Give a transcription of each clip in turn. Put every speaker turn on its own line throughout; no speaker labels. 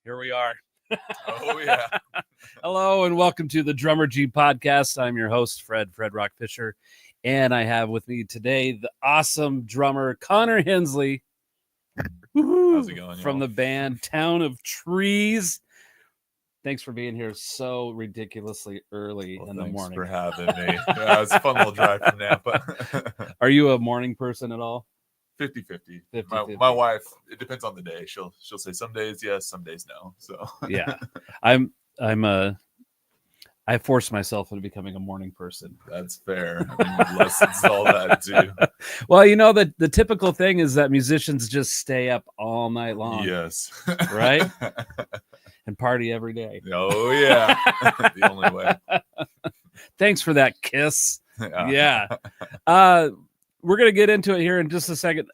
Here we are.
Oh, yeah.
Hello and welcome to the Drummergy Podcast. I'm your host, Fred Rock Fisher, and I have with me today the awesome drummer, Connor Hensley.
How's it going,
From
y'all?
the band Town of Trees. Thanks for being here so ridiculously early in the morning.
Thanks for having me. Yeah, it's a fun little drive from Napa.
Are you a morning person at all?
50-50. My wife, it depends on the day. She'll say some days yes, some days no. So
yeah, I forced myself into becoming a morning person.
That's fair. I mean, lessons all that too.
Well, you know that the typical thing is that musicians just stay up all night long.
Yes.
Right? And party every day.
Oh yeah. The only way.
Thanks for that kiss.
Yeah.
We're going to get into it here in just a second.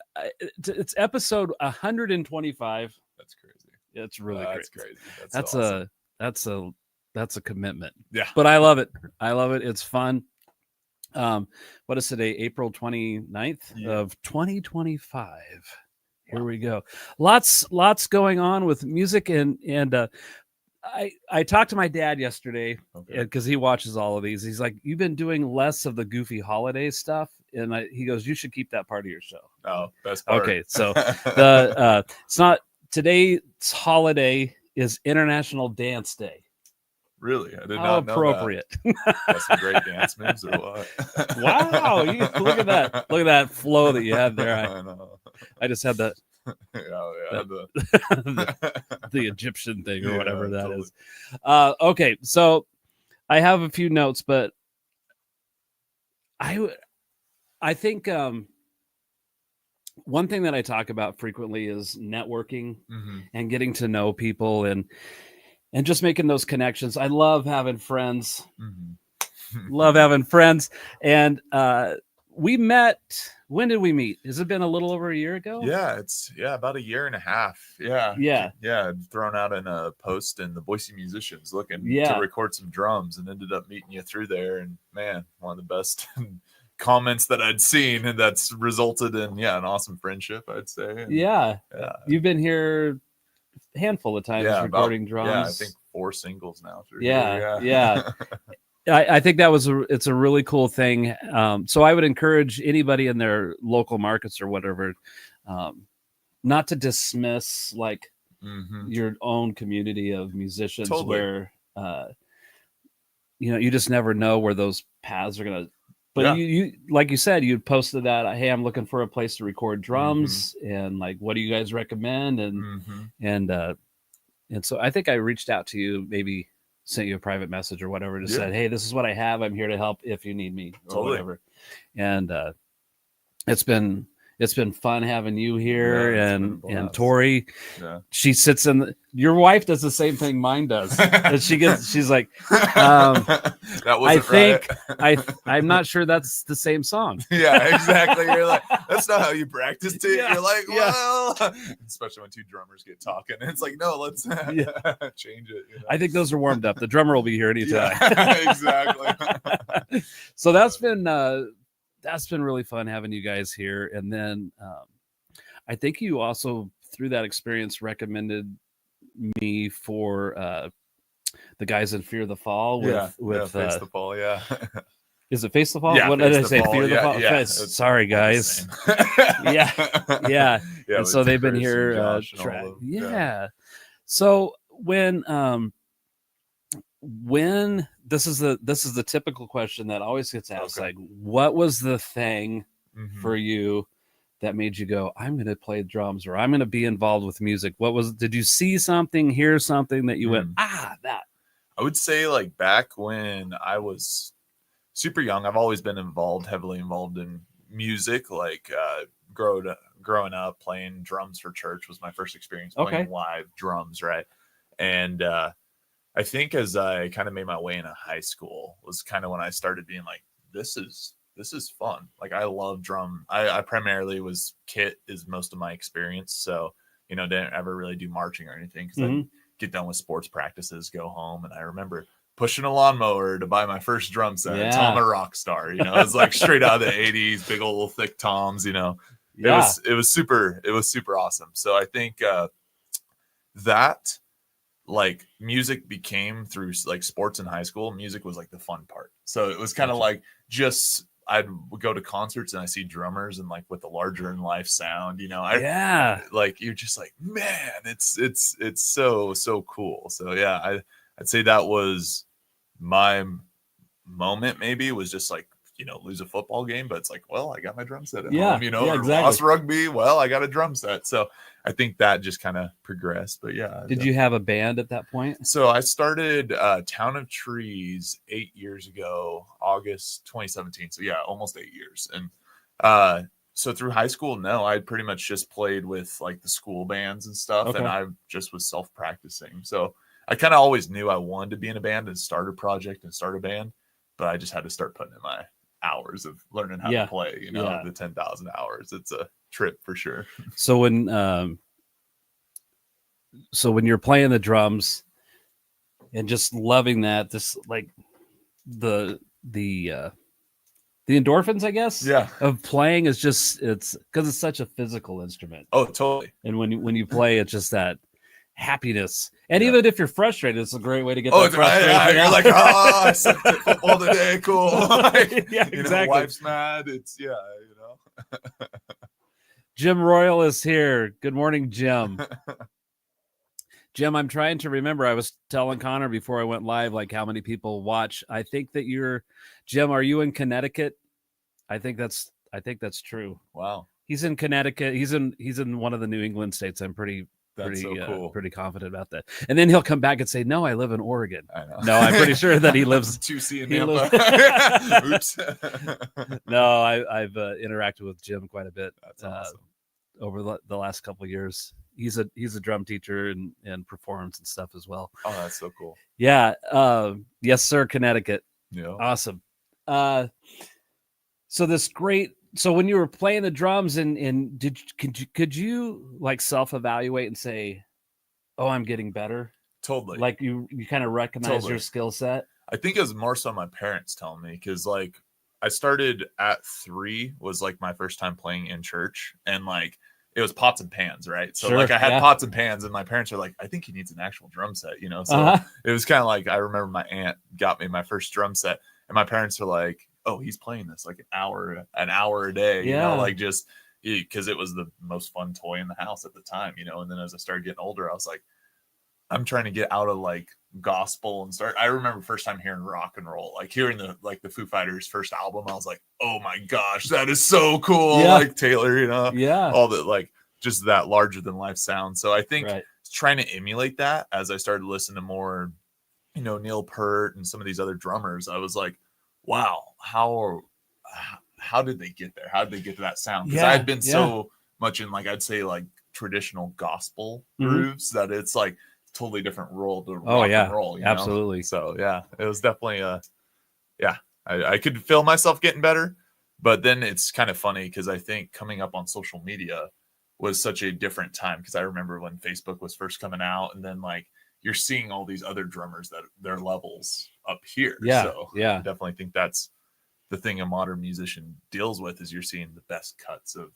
It's episode 125.
That's crazy.
It's really
crazy.
That's
so
awesome. That's a commitment.
Yeah.
But I love it. It's fun. What is today? April 29th of 2025. Here we go. Lots going on with music and I talked to my dad yesterday because he watches all of these. He's like, "You've been doing less of the goofy holiday stuff," and he goes, "You should keep that part of your show."
Oh, best part.
Okay, so it's not today's holiday is International Dance Day.
Really, I did
How
not know
appropriate.
That. Got some great dance moves or what?
Wow, look at that flow that you had there.
I know.
I just had that. The Egyptian thing or whatever that is. Okay, so I have a few notes, but I think one thing that I talk about frequently is networking and getting to know people and just making those connections. I love having friends. Love having friends. And we met. When did we meet? Has it been a little over a year ago?
Yeah, it's about a year and a half. Yeah. I'd thrown out in a post in the Boise Musicians looking to record some drums and ended up meeting you through there. And man, one of the best comments that I'd seen, and that's resulted in an awesome friendship, I'd say. And,
you've been here a handful of times recording drums.
Yeah, I think 4 singles now.
Yeah. I think it's a really cool thing. So I would encourage anybody in their local markets or whatever, not to dismiss like your own community of musicians where, you just never know where those paths are going to, but you, like you said, you posted that, hey, I'm looking for a place to record drums and like, what do you guys recommend? And so I think I reached out to you, maybe sent you a private message or whatever, just said, hey, this is what I have. I'm here to help if you need me or whatever. And it's been fun having you here and Tori. Yeah. She sits your wife does the same thing mine does. And she's like,
that wasn't
I'm not sure that's the same song.
Yeah, exactly. You're like, that's not how you practice it. Yeah. You're like, well, especially when 2 drummers get talking. And it's like, no, let's change it.
I think those are warmed up. The drummer will be here anytime.
Yeah, exactly.
So that's been really fun having you guys here. And then I think you also, through that experience, recommended me for the guys in Fear the Fall with
Face the Fall. Yeah.
Is it Face the Fall?
Yeah,
what did I say?
Fall.
Fear the Fall?
Yeah.
Sorry, guys. Yeah. And so they've been here. So when this is the typical question that always gets asked, like, what was the thing for you that made you go, I'm going to play drums, or I'm going to be involved with music? Did you see something, hear something that you went, that?
I would say like back when I was super young, I've always been heavily involved in music, like growing up playing drums for church was my first experience playing live drums. Right. And, I think as I kind of made my way into high school was kind of when I started being like, this is fun. Like I love drum. I primarily was kit is most of my experience. So, didn't ever really do marching or anything because I'd get done with sports practices, go home. And I remember pushing a lawnmower to buy my first drum set. Tom a rock star, it was like straight out of the 80s, big old thick toms, It was super awesome. So I think that like music became through like sports in high school. Music was like the fun part. So it was kind of like just I'd go to concerts and I see drummers and like with the larger in life sound, like you're just like, man, it's so cool. So yeah, I'd say that was my moment. Maybe was just like, lose a football game, but it's like, well, I got my drum set at home,
exactly.
Lost rugby. Well, I got a drum set. So I think that just kind of progressed, but yeah.
Did you have a band at that point?
So I started Town of Trees 8 years ago, August 2017. So yeah, almost 8 years. And so through high school, no, I pretty much just played with like the school bands and stuff.
Okay.
And I just was self-practicing. So I kind of always knew I wanted to be in a band and start a project and start a band, but I just had to start putting in my hours of learning how to play, the 10,000 hours. It's a trip for sure.
So when you're playing the drums and just loving that, this like the endorphins, I guess, of playing is just, it's because it's such a physical instrument.
Oh, totally.
And when you play, it's just that happiness. And even if you're frustrated, it's a great way to get that frustration out.
You're like, I sucked at football today. Cool. Like,
yeah, exactly.
Wife's mad. It's
Jim Royal is here. Good morning, Jim. Jim, I'm trying to remember. I was telling Connor before I went live, like how many people watch. I think that Jim, are you in Connecticut? I think that's true.
Wow.
He's in Connecticut. He's in one of the New England states. I'm pretty
cool.
Pretty confident about that. And then he'll come back and say, "No, I live in Oregon."
I know.
No, I'm pretty sure that he lives
2C in Nampa.
Oops. No, I've interacted with Jim quite a bit.
That's awesome.
Over the last couple of years. He's a drum teacher and performs and stuff as well.
Oh, that's so cool.
Yeah. Yes, sir. Connecticut.
Yeah.
Awesome. So when you were playing the drums and could you like self-evaluate and say, oh, I'm getting better?
Totally.
Like you kind of recognize your skill set?
I think it was more so my parents telling me, because like I started at 3 was like my first time playing in church, and like it was pots and pans, right? So like I had pots and pans, and my parents are like, I think he needs an actual drum set, So it was kind of like, I remember my aunt got me my first drum set, and my parents are like, oh, he's playing this like an hour a day, like just because it was the most fun toy in the house at the time, And then as I started getting older, I was like, I'm trying to get out of like gospel and I remember first time hearing rock and roll, like hearing the Foo Fighters first album. I was like, oh my gosh, that is so cool. Like Taylor, all the like just that larger than life sound. So I think trying to emulate that as I started listening to more, Neil Peart and some of these other drummers, I was like, wow, how did they get there? How did they get to that sound? Because I had been so much in like, I'd say like traditional gospel grooves that it's like totally different role to rock and roll.
Absolutely.
So yeah, it was definitely I could feel myself getting better, but then it's kind of funny because I think coming up on social media was such a different time, because I remember when Facebook was first coming out, and then like you're seeing all these other drummers that their levels up here. So I definitely think that's the thing a modern musician deals with, is you're seeing the best cuts of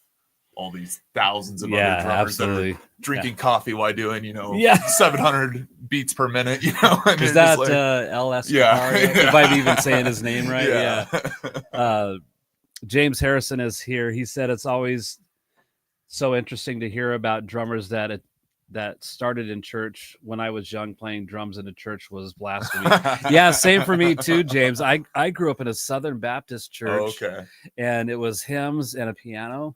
all these thousands of other drummers that are drinking coffee while doing 700 beats per minute. And
is that like, LS? If I'm even saying his name right. James Harrison is here. He said it's always so interesting to hear about drummers that started in church. When I was young, playing drums in a church was blasphemy. Same for me too, James. I grew up in a Southern Baptist church. And it was hymns and a piano.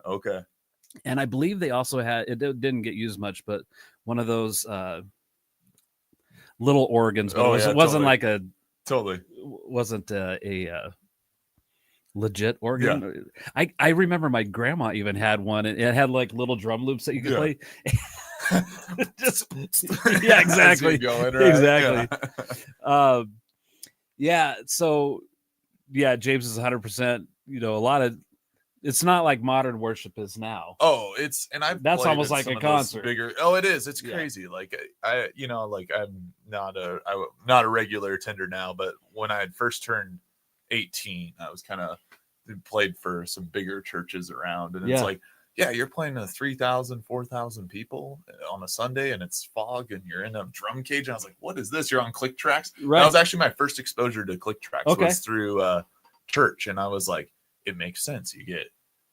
And I believe they also had, it didn't get used much, but one of those little organs, but it wasn't like a wasn't a legit organ. I remember my grandma even had one, and it had like little drum loops that you could play. Exactly. Exactly. So James is 100%, a lot of, it's not like modern worship is now.
That's
almost like a concert.
Bigger. Oh, it is. It's crazy. Like I'm not a regular attender now, but when I had first turned 18, I was kind of played for some bigger churches around, and it's like yeah, you're playing to 3,000, 4,000 people on a Sunday, and it's fog, and you're in a drum cage. And I was like, what is this? You're on click tracks.
Right.
That was actually my first exposure to click tracks.
Okay.
Was through church, and I was like, it makes sense. You get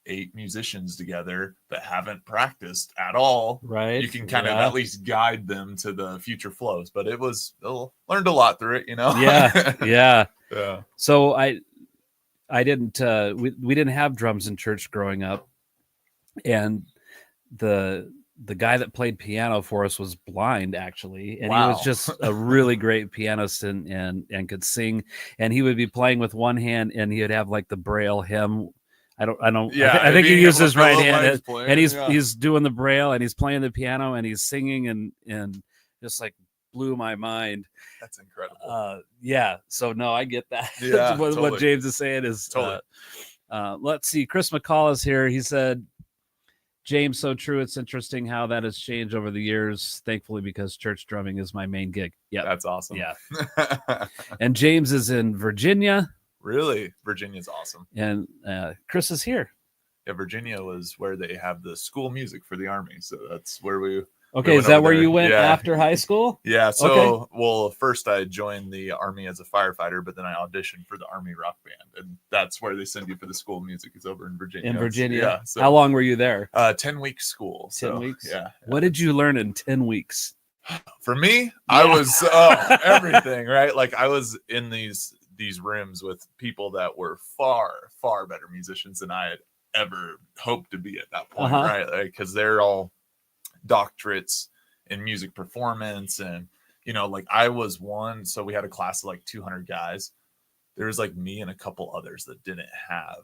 8 musicians together that haven't practiced at all.
Right.
You can kind of at least guide them to the future flows. But learned a lot through it,
Yeah.
Yeah.
So I didn't we didn't have drums in church growing up, and the guy that played piano for us was blind, actually, and he was just a really great pianist and could sing, and he would be playing with one hand, and he would have like the Braille hymn. I don't. Yeah, I think he used his right hand, and he's doing the Braille, and he's playing the piano, and he's singing, and just like blew my mind.
That's incredible.
Yeah. So no, I get that.
Yeah,
what James is saying is
totally.
Let's see. Chris McCall is here. He said, James, so true. It's interesting how that has changed over the years, thankfully, because church drumming is my main gig. Yeah.
That's awesome.
Yeah. And James is in Virginia.
Really? Virginia's awesome.
And Chris is here.
Yeah, Virginia was where they have the school music for the Army. So that's where we
Okay, is that where you went after high school?
Yeah, so, well, first I joined the Army as a firefighter, but then I auditioned for the Army Rock Band, and that's where they send you for the school music. It's over in Virginia.
In Virginia?
Yeah. So,
how long were you there?
10-week school.
10 weeks?
Yeah.
What did you learn in 10 weeks?
For me, I was everything, right? Like I was in these rooms with people that were far, far better musicians than I had ever hoped to be at that point, right? Because they're all doctorates in music performance, and like I was one, so we had a class of like 200 guys. There was like me and a couple others that didn't have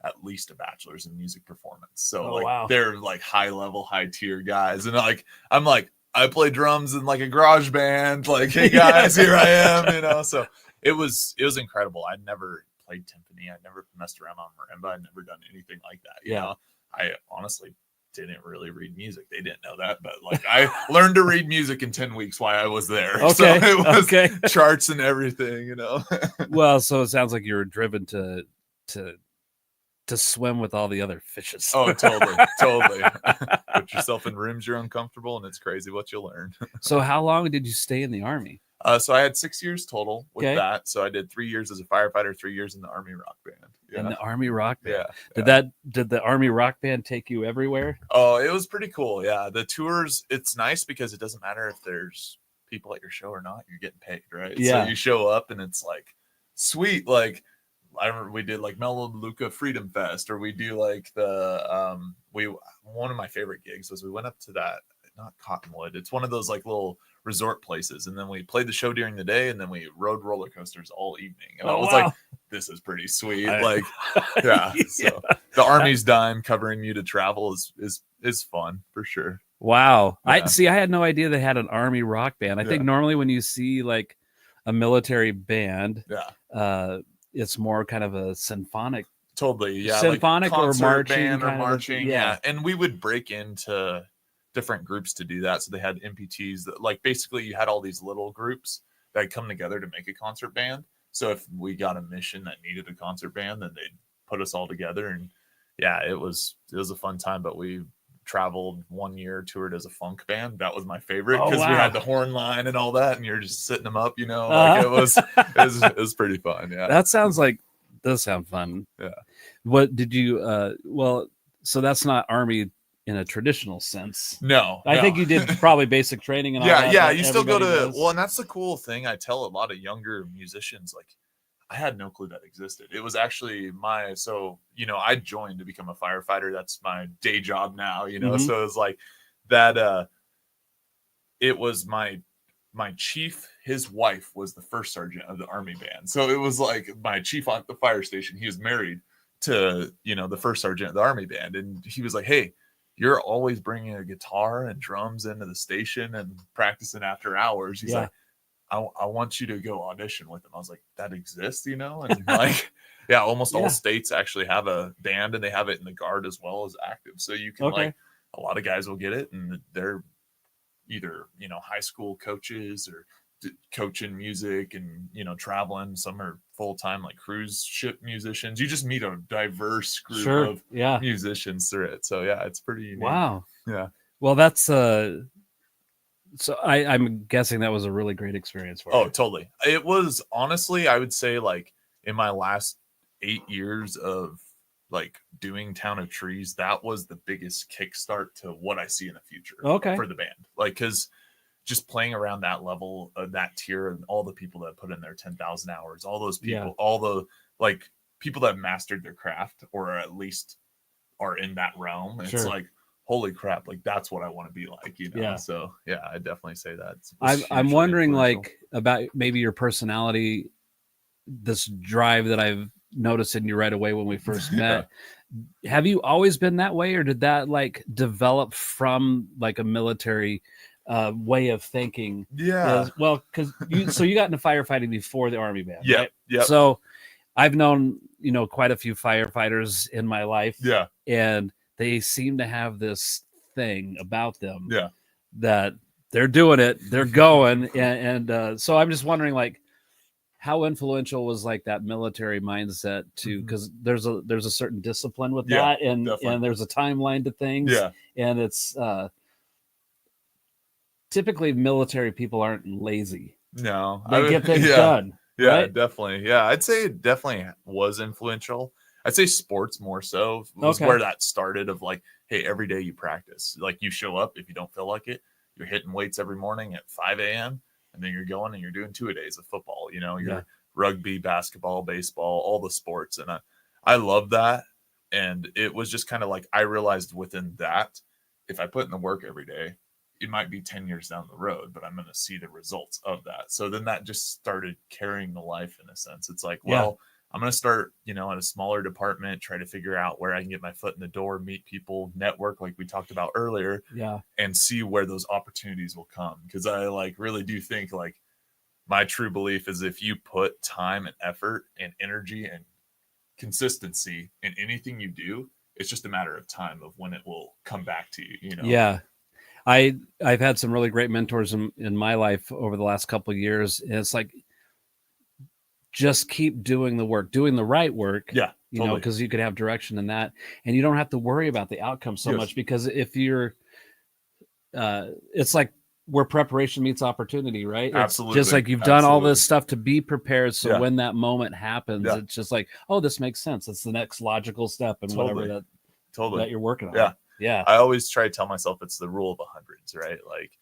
at least a bachelor's in music performance, so they're like high level, high tier guys, and like I'm like, I play drums in like a garage band, like, hey guys, here I am, so it was incredible. I'd never played timpani, I'd never messed around on marimba, I'd never done anything like that. I honestly didn't really read music. They didn't know that, but like I learned to read music in 10 weeks while I was there. So it was charts and everything,
Well, so it sounds like you were driven to swim with all the other fishes.
Oh, totally. Put yourself in rooms you're uncomfortable, and it's crazy what you'll learn.
So how long did you stay in the Army?
So I had 6 years total with that. So I did 3 years as a firefighter, 3 years in the Army Rock Band.
Yeah. In the Army Rock Band.
Yeah.
Did the Army Rock Band take you everywhere?
Oh, it was pretty cool. Yeah. The tours, it's nice because it doesn't matter if there's people at your show or not, you're getting paid, right?
Yeah.
So you show up and it's like sweet. Like I remember we did like Melaleuca Freedom Fest, or we do like the one of my favorite gigs was we went up to that, not Cottonwood, it's one of those like little resort places, and then we played the show during the day, and then we rode roller coasters all evening, and I was like, this is pretty sweet. Like so the Army's dime covering you to travel is fun for sure.
Wow. I had no idea they had an Army Rock Band. I think normally when you see like a military band, it's more kind of a symphonic.
Totally, yeah.
Symphonic
like
or marching.
Yeah. And we would break into different groups to do that. So they had MPTs that, like, basically you had all these little groups that come together to make a concert band. So if we got a mission that needed a concert band, then they'd put us all together. And it was a fun time. But we traveled 1 year, toured as a funk band. That was my favorite because we had the horn line and all that, and you're just sitting them up, like it was pretty fun. Yeah.
That does sound fun.
Yeah.
What did you so that's not Army in a traditional sense.
No.
I think you did probably basic training and all that.
Yeah, you still go to and that's the cool thing. I tell a lot of younger musicians, like, I had no clue that existed. It was actually I joined to become a firefighter. That's my day job now, So it was like that. It was my chief, his wife was the first sergeant of the Army band. So it was like my chief on the fire station. He was married to, the first sergeant of the Army band. And he was like, hey, you're always bringing a guitar and drums into the station and practicing after hours. He's like, I want you to go audition with them. I was like, that exists, And like, almost all states actually have a band, and they have it in the Guard as well as active. So you can like, a lot of guys will get it, and they're either, high school coaches or coaching music and, you know, traveling. Some are full-time like cruise ship musicians. You just meet a diverse group of musicians through it. So yeah, it's pretty unique.
Wow.
Yeah.
Well, that's so I'm guessing that was a really great experience for you.
Oh, totally. It was, honestly, I would say, like, in my last 8 years of like doing Town of Trees, that was the biggest kickstart to what I see in the future for the band. Like, because just playing around that level, that tier, and all the people that put in their 10,000 hours, all those people, all the like people that mastered their craft, or at least are in that realm. It's like, holy crap, like that's what I want to be like, you know? So yeah, I definitely say that.
I'm wondering, like, about maybe your personality, this drive that I've noticed in you right away when we first met. Have you always been that way, or did that like develop from like a military way of thinking? Well, because you got into firefighting before the Army band. Right? So I've known, you know, quite a few firefighters in my life. And they seem to have this thing about them that they're doing it, they're going. And so I'm just wondering, like, how influential was like that military mindset too? Because there's a certain discipline with that, and there's a timeline to things. And it's typically military people aren't lazy.
No,
they get things done. Right?
Definitely. I'd say it definitely was influential. I'd say sports more so was where that started, of like, hey, every day you practice. Like, you show up. If you don't feel like it, you're hitting weights every morning at 5 a.m. and then you're going and you're doing 2-a-days of football. You know, you're rugby, basketball, baseball, all the sports. And I love that. And it was just kind of like, I realized within that, if I put in the work every day, it might be 10 years down the road, but I'm going to see the results of that. So then that just started carrying the life in a sense. It's like, well, I'm going to start, you know, at a smaller department, try to figure out where I can get my foot in the door, meet people, network, like we talked about earlier, and see where those opportunities will come. Because I like really do think, like, my true belief is if you put time and effort and energy and consistency in anything you do, it's just a matter of time of when it will come back to you, you know?
Yeah. I've had some really great mentors in my life over the last couple of years. And it's like, just keep doing the work, doing the right work. You know, because you could have direction in that, and you don't have to worry about the outcome so much, because if you're, it's like where preparation meets opportunity, right?
Absolutely.
It's just like you've done all this stuff to be prepared. So when that moment happens, it's just like, oh, this makes sense. It's the next logical step and whatever that you're working on. Yeah.
I always try to tell myself it's the rule of 100s, right? Like,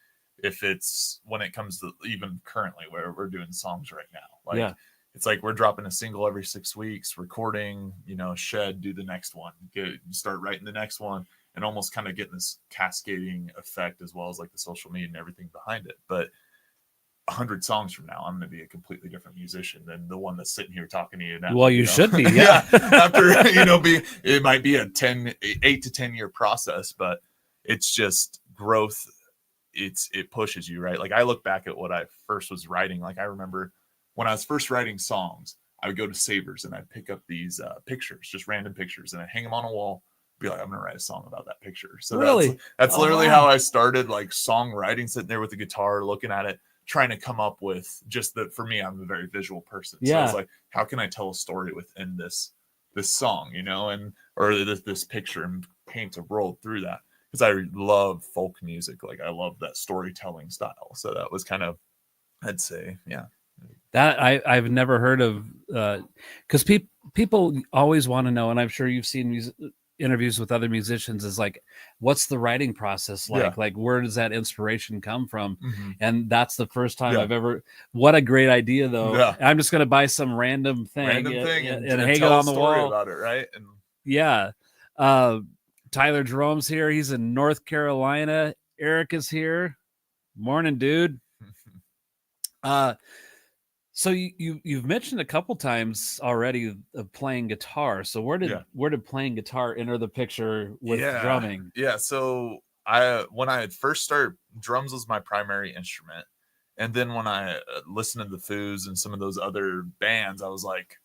if it's when it comes to even currently where we're doing songs right now, like, it's like we're dropping a single every 6 weeks, recording, you know, shed, do the next one, start writing the next one, and almost kind of getting this cascading effect, as well as like the social media and everything behind it. But 100 songs from now, I'm going to be a completely different musician than the one that's sitting here talking to you now.
Well, you should be.
After, you know, it might be a 8 to 10 year process, but it's just growth. It pushes you, right? Like, I look back at what I first was writing. Like, I remember when I was first writing songs, I would go to Savers and I'd pick up these pictures, just random pictures, and I'd hang them on a wall, be like, I'm going to write a song about that picture. So that's literally how I started, like, songwriting, sitting there with the guitar, looking at it, trying to come up with just for me, I'm a very visual person. So it's like, how can I tell a story within this song, you know, or this picture, and paint a world through that. Because I love folk music. Like, I love that storytelling style. So that was kind of, I'd say,
that I've never heard of, because people always want to know, and I'm sure you've seen interviews with other musicians, is like, what's the writing process like? Like, where does that inspiration come from? And that's the first time I've ever. What a great idea, though. I'm just going to buy some random thing and hang it on the wall
about it, right?
And Tyler Jerome's here. He's in North Carolina. Eric is here. Morning, dude. So you've mentioned a couple times already of playing guitar. So where did playing guitar enter the picture with drumming?
So when I had first started, drums was my primary instrument, and then when I listened to the Foos and some of those other bands, I was like,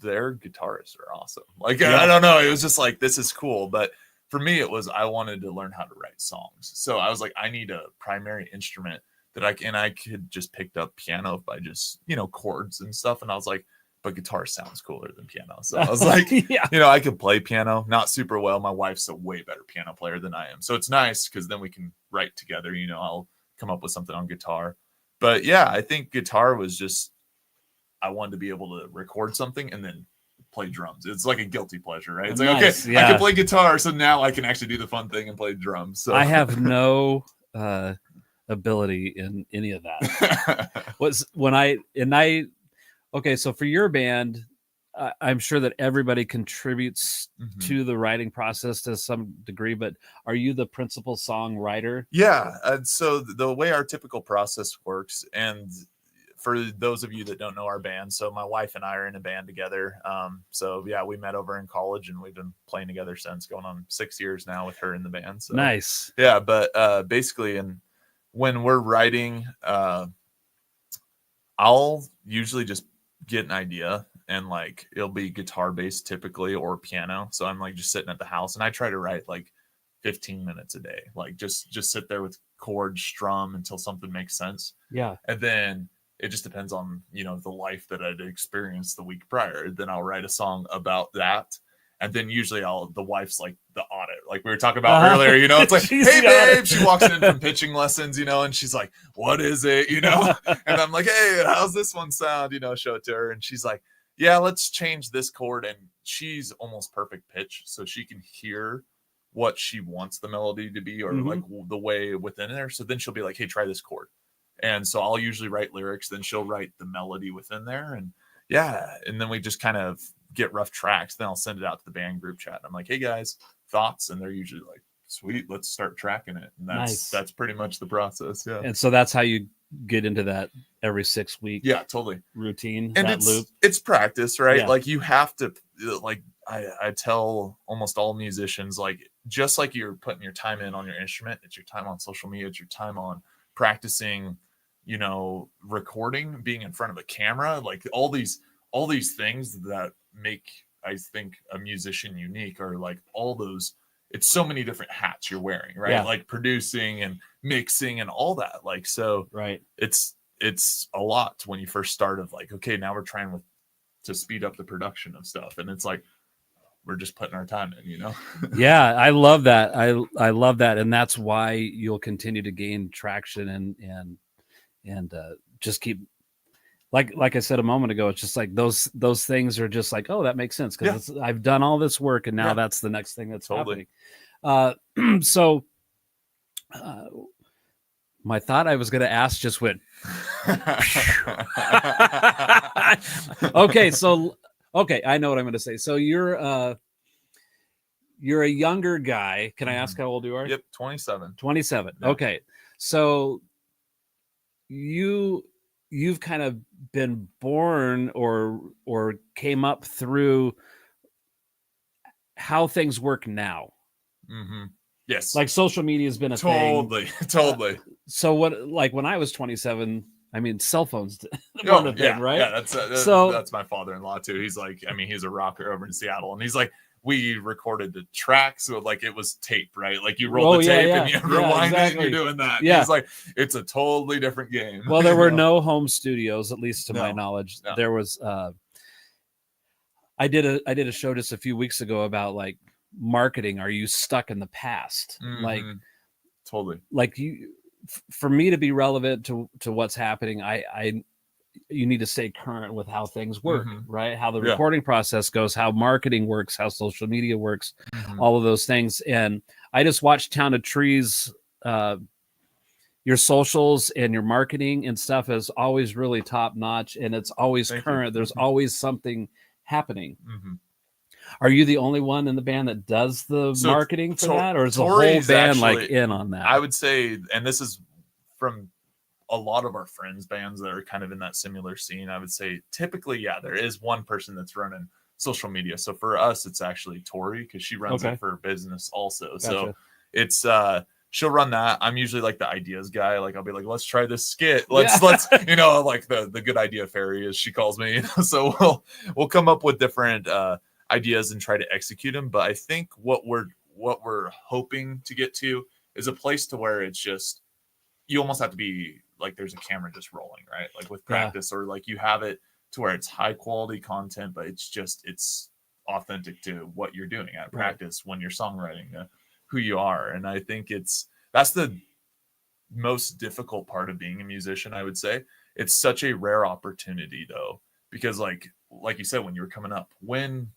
their guitarists are awesome. Like, I don't know, it was just like, this is cool. But for me, it was, I wanted to learn how to write songs. So I was like, I need a primary instrument that I could just picked up piano by just, chords and stuff. And I was like, but guitar sounds cooler than piano. So I was like,
yeah.
I could play piano, not super well. My wife's a way better piano player than I am. So it's nice because then we can write together. I'll come up with something on guitar. But yeah, I think guitar was just, I wanted to be able to record something and then play drums. It's like a guilty pleasure, right? It's like,
nice.
Okay, I can play guitar. So now I can actually do the fun thing and play drums. So
I have no ability in any of that. Okay, so for your band, I'm sure that everybody contributes to the writing process to some degree, but are you the principal songwriter?
Yeah. So the way our typical process works, and for those of you that don't know our band, so my wife and I are in a band together. So yeah, we met over in college and we've been playing together since, going on 6 years now with her in the band. So
nice.
Yeah, but basically, and when we're writing, I'll usually just get an idea, and like it'll be guitar based typically, or piano. So I'm like just sitting at the house and I try to write like 15 minutes a day, like just sit there with chords, strum until something makes sense.
Yeah.
And then it just depends on, the life that I'd experienced the week prior. Then I'll write a song about that. And then usually the wife's like the audit, like we were talking about earlier, it's like, hey babe, she walks in from pitching lessons, and she's like, what is it? And I'm like, hey, how's this one sound? Show it to her. And she's like, yeah, let's change this chord. And she's almost perfect pitch. So she can hear what she wants the melody to be, or like the way within there. So then she'll be like, hey, try this chord. And so I'll usually write lyrics, then she'll write the melody within there. And yeah. And then we just kind of get rough tracks. Then I'll send it out to the band group chat. I'm like, hey guys, thoughts? And they're usually like, sweet, let's start tracking it. And that's pretty much the process. Yeah.
And so that's how you get into that every 6 week
totally
routine,
and
that loop.
It's practice, right?
Yeah.
Like you have to, like I tell almost all musicians, like just like you're putting your time in on your instrument, it's your time on social media, it's your time on practicing, recording, being in front of a camera, like all these things that make, I think, a musician unique, are like all those, it's so many different hats you're wearing, right?
Yeah.
Like producing and mixing and all that. Like, so
right.
It's a lot when you first start, of like, okay, now we're trying to speed up the production of stuff. And it's like, we're just putting our time in,
Yeah. I love that. I love that. And that's why you'll continue to gain traction and just keep, like I said a moment ago, it's just like those things are just like, oh, that makes sense, because I've done all this work and now that's the next thing that's happening. So my thought I was going to ask just went. Okay, I know what I'm going to say. So you're a younger guy. Can I ask how old you are?
Yep, 27.
27.
Yeah.
Okay, so you've kind of been born or came up through how things work now.
Yes,
like social media has been a thing.
Totally.
So what, like when I was 27, I mean, cell phones weren't a thing, right?
Yeah, that's my father-in-law too. He's like, I mean, he's a rocker over in Seattle, and he's like, we recorded the track, so like it was tape, right? Like you roll the tape and you rewind it, and you're doing that. Yeah, he's like, it's a totally different game.
Well, there were no home studios, at least to my knowledge.
No.
There was. I did a show just a few weeks ago about like marketing. Are you stuck in the past? Like,
totally.
Like for me to be relevant to what's happening, you need to stay current with how things work, right? How the recording process goes, how marketing works, how social media works, all of those things. And I just watched Town of Trees. Your socials and your marketing and stuff is always really top notch, and it's always current. There's always something happening. Are you the only one in the band that does the marketing for that, or is the whole band actually, like in on that?
I would say, and this is from a lot of our friends' bands that are kind of in that similar scene, I would say typically, there is one person that's running social media. So for us, it's actually Tori, because she runs it for her business also. Gotcha. So it's she'll run that. I'm usually like the ideas guy. Like I'll be like, let's try this skit. Let's like the good idea fairy, as she calls me. So we'll come up with different ideas and try to execute them. But I think what we're hoping to get to is a place to where it's just, you almost have to be like there's a camera just rolling, right? Like with practice, or like you have it to where it's high quality content, but it's authentic to what you're doing at practice when you're songwriting, who you are. And I think that's the most difficult part of being a musician, I would say. It's such a rare opportunity though, because like you said, when you were coming up, when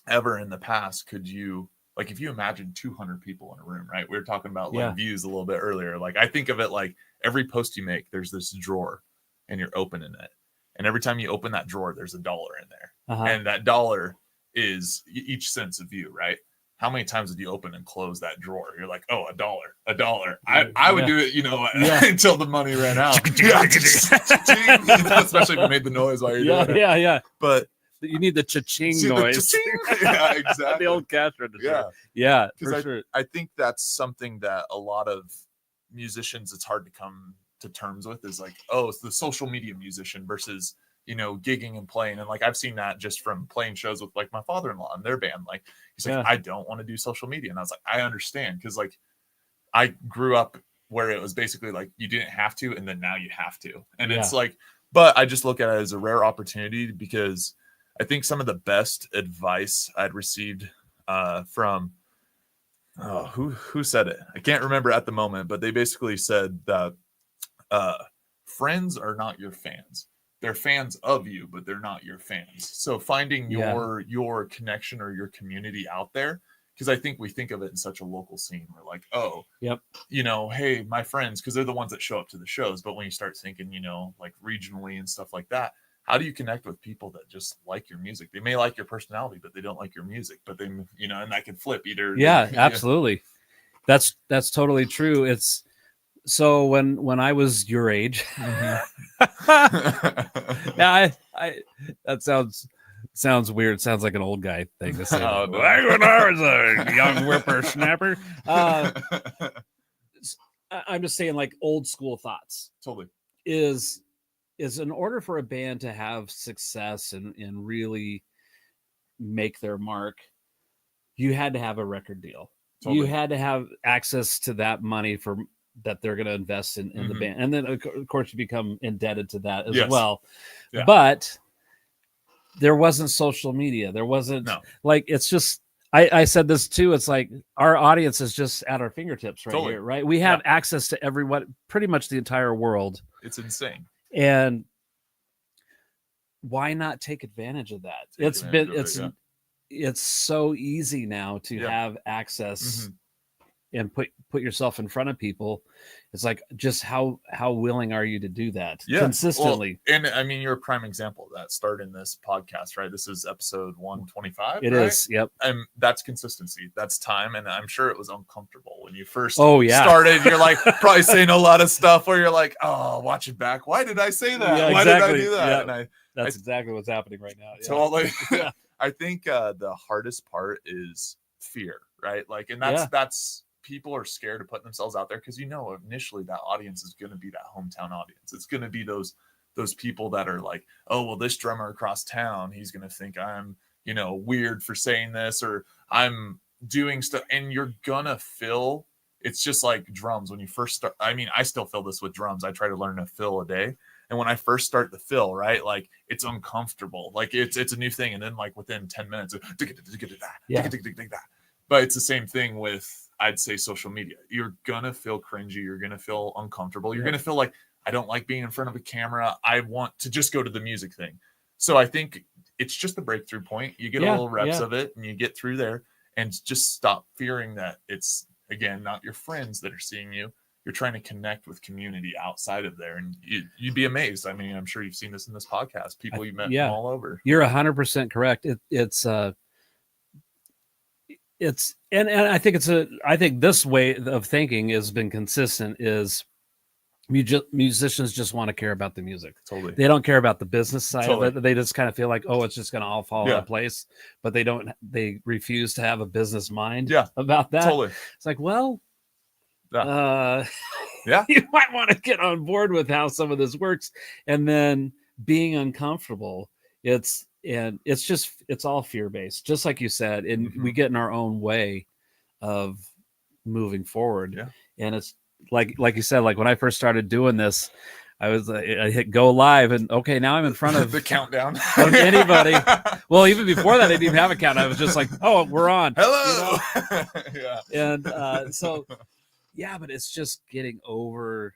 ever in the past could you, like, if you imagine 200 people in a room, right? We were talking about like views a little bit earlier. Like I think of it like every post you make, there's this drawer and you're opening it. And every time you open that drawer, there's $1 in there. And that dollar is each cent's a view, right? How many times did you open and close that drawer? You're like, oh, $1. I would do it, until the money ran out. Especially if you made the noise while you're doing it.
Yeah.
But
you need the cha-ching noise.
Yeah, exactly.
The old cash register.
Yeah,
for sure.
I think that's something that a lot of musicians, it's hard to come to terms with, is like, oh, it's the social media musician versus gigging and playing. And like I've seen that just from playing shows with like my father-in-law and their band. Like he's like, I don't want to do social media. And I was like, I understand, because like I grew up where it was basically like you didn't have to, and then now you have to. And it's like, but I just look at it as a rare opportunity, because I think some of the best advice I'd received from who said it? I can't remember at the moment, but they basically said that friends are not your fans. They're fans of you, but they're not your fans. So finding your connection or your community out there, because I think we think of it in such a local scene. We're like, oh, hey, my friends, because they're the ones that show up to the shows. But when you start thinking, like regionally and stuff like that, how do you connect with people that just like your music? They may like your personality, but they don't like your music. But they, and that can flip either.
Yeah, absolutely. That's totally true. It's so when I was your age, I that sounds weird. It sounds like an old guy thing to say.
No.
When I was a young whippersnapper, I'm just saying, like, old school thoughts.
Totally.
Is in order for a band to have success and really make their mark, you had to have a record deal. Totally. You had to have access to that money that they're going to invest in the band. And then of course you become indebted to that as well. Yeah. But there wasn't social media. There wasn't like, it's just, I said this too. It's like our audience is just at our fingertips here, right? We have access to everyone, pretty much the entire world. It's
insane.
And why not take advantage of that? It's so easy now to have access and put yourself in front of people. It's like, just how willing are you to do that consistently?
Well, and I mean, you're a prime example of that, starting this podcast, right? This is episode 125.
It is. Yep.
And that's consistency. That's time. And I'm sure it was uncomfortable when you first started. You're like probably saying a lot of stuff where you're like, oh, watch it back. Why did I say that?
Yeah,
Why did I do that?
Yeah. And that's exactly what's happening right now.
Yeah. Totally. I think the hardest part is fear, right? Like, and that's people are scared to put themselves out there, because initially that audience is going to be that hometown audience. It's going to be those people that are like, oh, well, this drummer across town, he's going to think I'm weird for saying this, or I'm doing stuff. And you're gonna feel, it's just like drums when you first start. I mean, I still feel this with drums. I try to learn a fill a day. And when I first start the fill, right, like it's uncomfortable, like it's a new thing. And then like within 10 minutes, but it's the same thing with, I'd say, social media. You're gonna feel cringy. You're gonna feel uncomfortable. You're gonna feel like, I don't like being in front of a camera. I want to just go to the music thing. So I think it's just the breakthrough point. You get a little reps of it, and you get through there, and just stop fearing that it's, again, not your friends that are seeing you. You're trying to connect with community outside of there, and you'd be amazed. I mean, I'm sure you've seen this in this podcast. People you met from all over.
You're 100% correct. It's and I think I think this way of thinking has been consistent. Is musicians just want to care about the music.
Totally.
They don't care about the business side of it. They just kind of feel like, oh, it's just going to all fall into place, but they refuse to have a business mind about that.
Totally.
It's like, well, you might want to get on board with how some of this works. And then being uncomfortable, it's all fear-based, just like you said, and we get in our own way of moving forward. And it's like you said, like when I first started doing this, I hit go live, and okay, now I'm in front of
the countdown
of anybody. Well, even before that, I didn't even have a count. I was just like, oh, we're on.
Hello.
Yeah. And so, yeah, but it's just getting over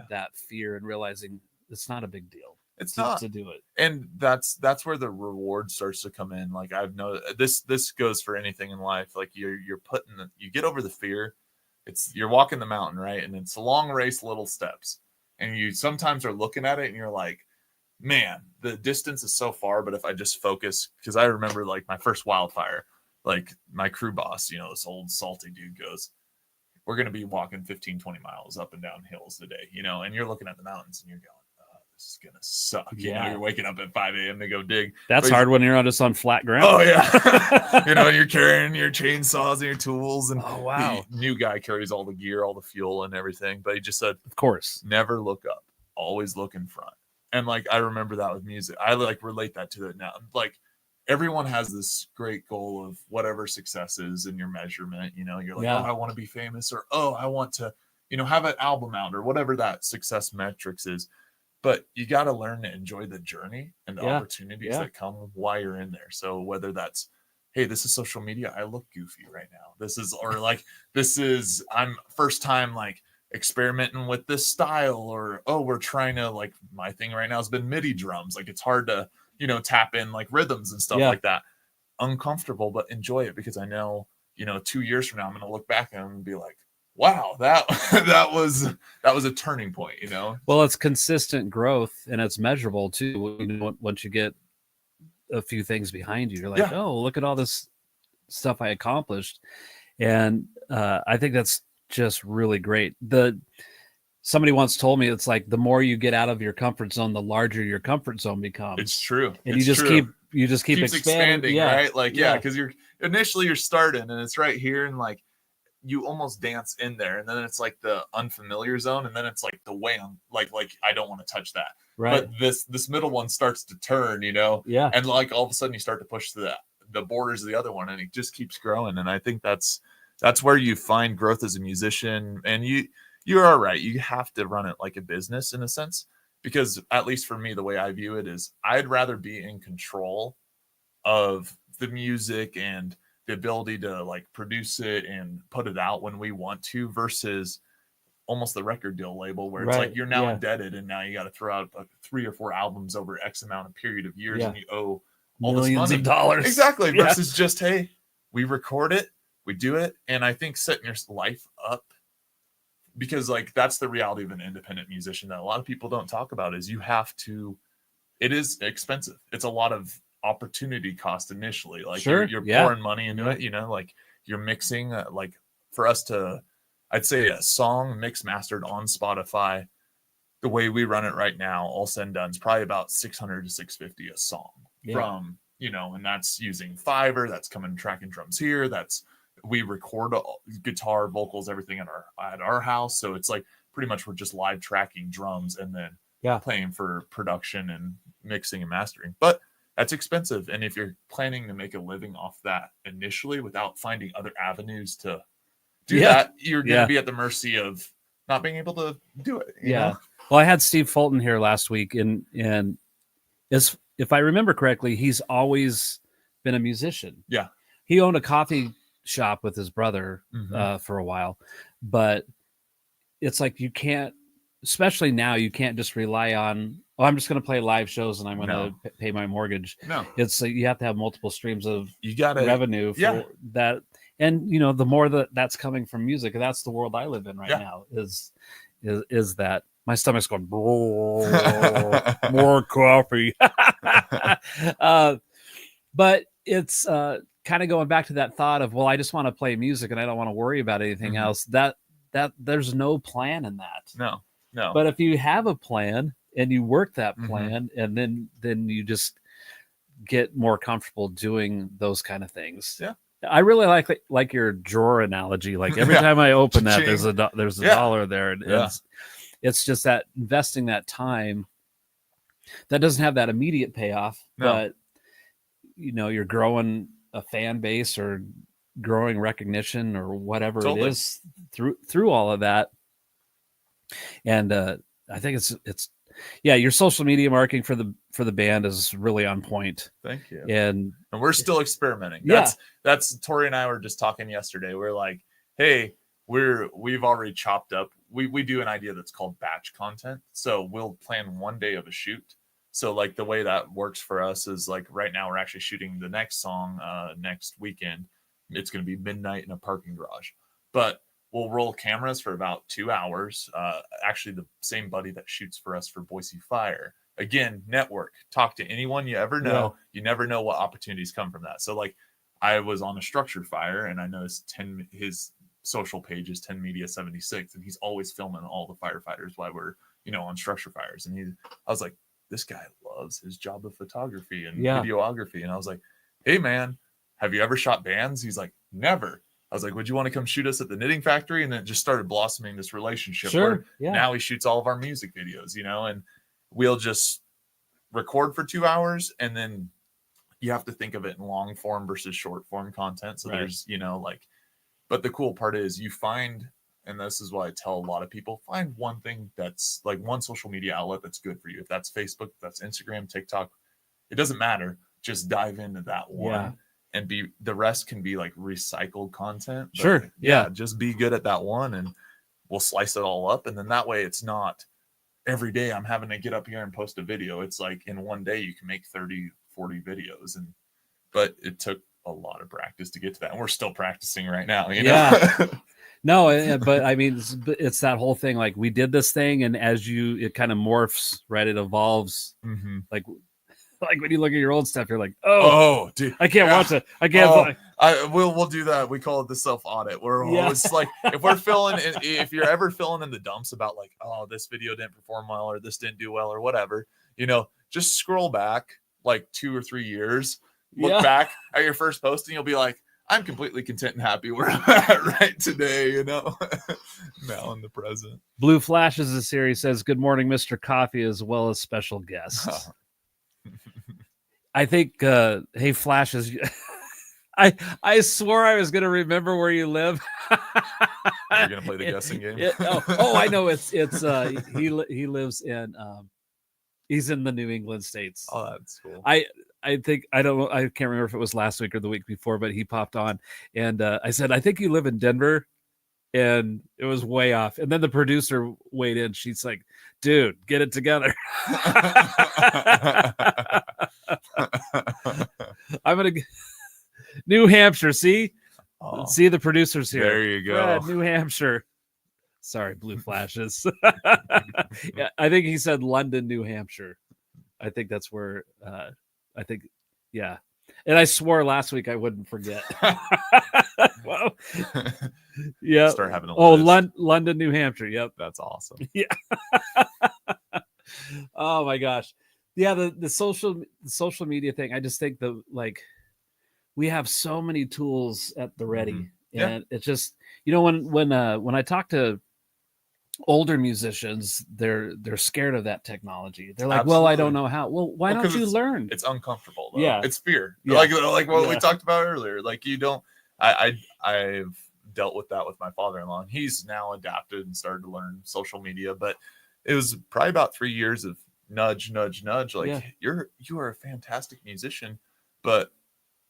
that fear and realizing it's not a big deal.
It's not
to do it.
And that's where the reward starts to come in. Like I've noticed this goes for anything in life. Like you get over the fear. You're walking the mountain, right? And it's a long race, little steps. And you sometimes are looking at it and you're like, man, the distance is so far, but if I just focus, because I remember like my first wildfire, like my crew boss, this old salty dude goes, we're going to be walking 15, 20 miles up and down hills today, and you're looking at the mountains and you're going, this is going to suck. You're waking up at 5 a.m. to go dig.
That's hard when you're just on flat ground.
Oh, yeah. And you're carrying your chainsaws and your tools. And
oh, wow.
The new guy carries all the gear, all the fuel and everything. But he just said,
of course,
never look up. Always look in front. And like, I remember that with music. I like relate that to it now. Like everyone has this great goal of whatever success is in your measurement. You're like, oh, I want to be famous, or, oh, I want to, have an album out, or whatever that success metrics is. But you got to learn to enjoy the journey and the opportunities that come while you're in there. So whether that's, hey, this is social media, I look goofy right now. I'm first time like experimenting with this style, or, oh, we're trying to, like, my thing right now has been MIDI drums. Like it's hard to, tap in like rhythms and stuff like that. Uncomfortable, but enjoy it, because I know, 2 years from now, I'm going to look back and I'm going to be like, wow, that was a turning point, Well,
it's consistent growth and it's measurable too. Once you get a few things behind you, you're like, oh, look at all this stuff I accomplished. And I think that's just really great. Somebody once told me it's like the more you get out of your comfort zone, the larger your comfort zone becomes.
It's true.
And you just keep expanding,
right? Like, because you're starting and it's right here, and like you almost dance in there, and then it's like the unfamiliar zone, and then it's like the way I'm like I don't want to touch that.
Right.
But this middle one starts to turn,
Yeah.
And like all of a sudden you start to push the borders of the other one, and it just keeps growing. And I think that's where you find growth as a musician. And you are right. You have to run it like a business in a sense, because at least for me, the way I view it is I'd rather be in control of the music and the ability to like produce it and put it out when we want to, versus almost the record deal label where it's like you're now indebted, and now you got to throw out 3 or 4 albums over X amount of period of years, and you owe all
millions
this money.
of dollars.
Exactly. Versus just, hey, we record it, we do it. And I think setting your life up, because like that's the reality of an independent musician that a lot of people don't talk about, is it is expensive. It's a lot of opportunity cost initially. Like you're pouring money into it, like you're mixing, like for us to, I'd say a song mixed mastered on Spotify, the way we run it right now, all said and done, is probably about $600 to $650 a song from, and that's using Fiverr, that's coming tracking drums here. We record guitar, vocals, everything at our house. So it's like pretty much we're just live tracking drums and then playing for production and mixing and mastering. But that's expensive. And if you're planning to make a living off that initially without finding other avenues to do that, you're going to be at the mercy of not being able to do it. You know?
Well, I had Steve Fulton here last week, and if I remember correctly, he's always been a musician.
Yeah.
He owned a coffee shop with his brother for a while, but it's like you can't, especially now, you can't just rely on, I'm just going to play live shows and I'm going to pay my mortgage.
No,
it's you have to have multiple streams of
revenue
for that. And the more that's coming from music, and that's the world I live in right now, is that my stomach's going more coffee. But it's kind of going back to that thought of, well, I just want to play music and I don't want to worry about anything else. That there's no plan in that.
No.
But if you have a plan and you work that plan, and then you just get more comfortable doing those kind of things.
Yeah.
I really like your drawer analogy. Like every time I open that, there's a dollar there. And it's just that investing that time that doesn't have that immediate payoff, but you're growing a fan base or growing recognition or whatever it is through all of that. And I think it's your social media marketing for the band is really on point.
Thank you.
And
we're still experimenting. That's Tori and I were just talking yesterday. We're like, hey, we've already chopped up. We do an idea that's called batch content. So we'll plan one day of a shoot. So like the way that works for us is like right now we're actually shooting the next song next weekend. It's going to be midnight in a parking garage, but we'll roll cameras for about 2 hours. Actually, the same buddy that shoots for us for Boise Fire. Again, network. Talk to anyone you ever know. Yeah. You never know what opportunities come from that. So like I was on a structured fire and I noticed his social page is 10 Media 76, and he's always filming all the firefighters while we're, on structure fires. And I was like, this guy loves his job of photography and videography. And I was like, hey man, have you ever shot bands? He's like, never. I was like, would you want to come shoot us at the Knitting Factory? And then it just started blossoming this relationship.
Sure.
Where now he shoots all of our music videos, and we'll just record for 2 hours. And then you have to think of it in long form versus short form content. So there's, but the cool part is you find, and this is why I tell a lot of people, find one thing that's like one social media outlet that's good for you. If that's Facebook, if that's Instagram, TikTok, it doesn't matter. Just dive into that one. Yeah. And the rest can be like recycled content.
Sure. Yeah.
Just be good at that one and we'll slice it all up. And then that way it's not every day I'm having to get up here and post a video. It's like in one day you can make 30, 40 videos. But it took a lot of practice to get to that. And we're still practicing right now.
Yeah. No, but I mean, it's that whole thing. Like we did this thing and as it kind of morphs, right? It evolves. Mm-hmm. Like when you look at your old stuff, you're like, oh
dude,
I can't watch it. I can't.
We'll do that. We call it the self audit. We're always like, if you're ever filling in the dumps about like, oh, this video didn't perform well or this didn't do well or whatever, just scroll back like 2 or 3 years, look back at your first post, and you'll be like, I'm completely content and happy where I'm at right today. Now in the present.
Blue Flashes a series says, "Good morning, Mr. Coffee, as well as special guests." I think, hey, Flashes, I swore I was going to remember where you live.
You're going to play the guessing game?
I know. He lives in, he's in the New England states.
Oh, that's cool.
I think, I don't know, I can't remember if it was last week or the week before, but he popped on and I said, I think you live in Denver. And it was way off. And then the producer weighed in. She's like, dude, get it together. I'm going to New Hampshire. See the producers here.
There you go.
Fred, New Hampshire. Sorry, Blue Flashes. Yeah, I think he said London, New Hampshire. I think that's where, yeah. And I swore last week I wouldn't forget. Well, yeah.
Start having a list.
London, New Hampshire. Yep.
That's awesome.
Yeah. Oh my gosh. Yeah, the social media thing. I just think we have so many tools at the ready. Mm-hmm. And it's just, when I talk to older musicians, they're scared of that technology. They're like, Absolutely. Well, I don't know how. Well, why don't you learn?
It's uncomfortable though.
Yeah,
it's fear. Yeah. Like what we talked about earlier. Like you don't. I've dealt with that with my father-in-law, and he's now adapted and started to learn social media. But it was probably about 3 years of nudge. Like you are a fantastic musician, but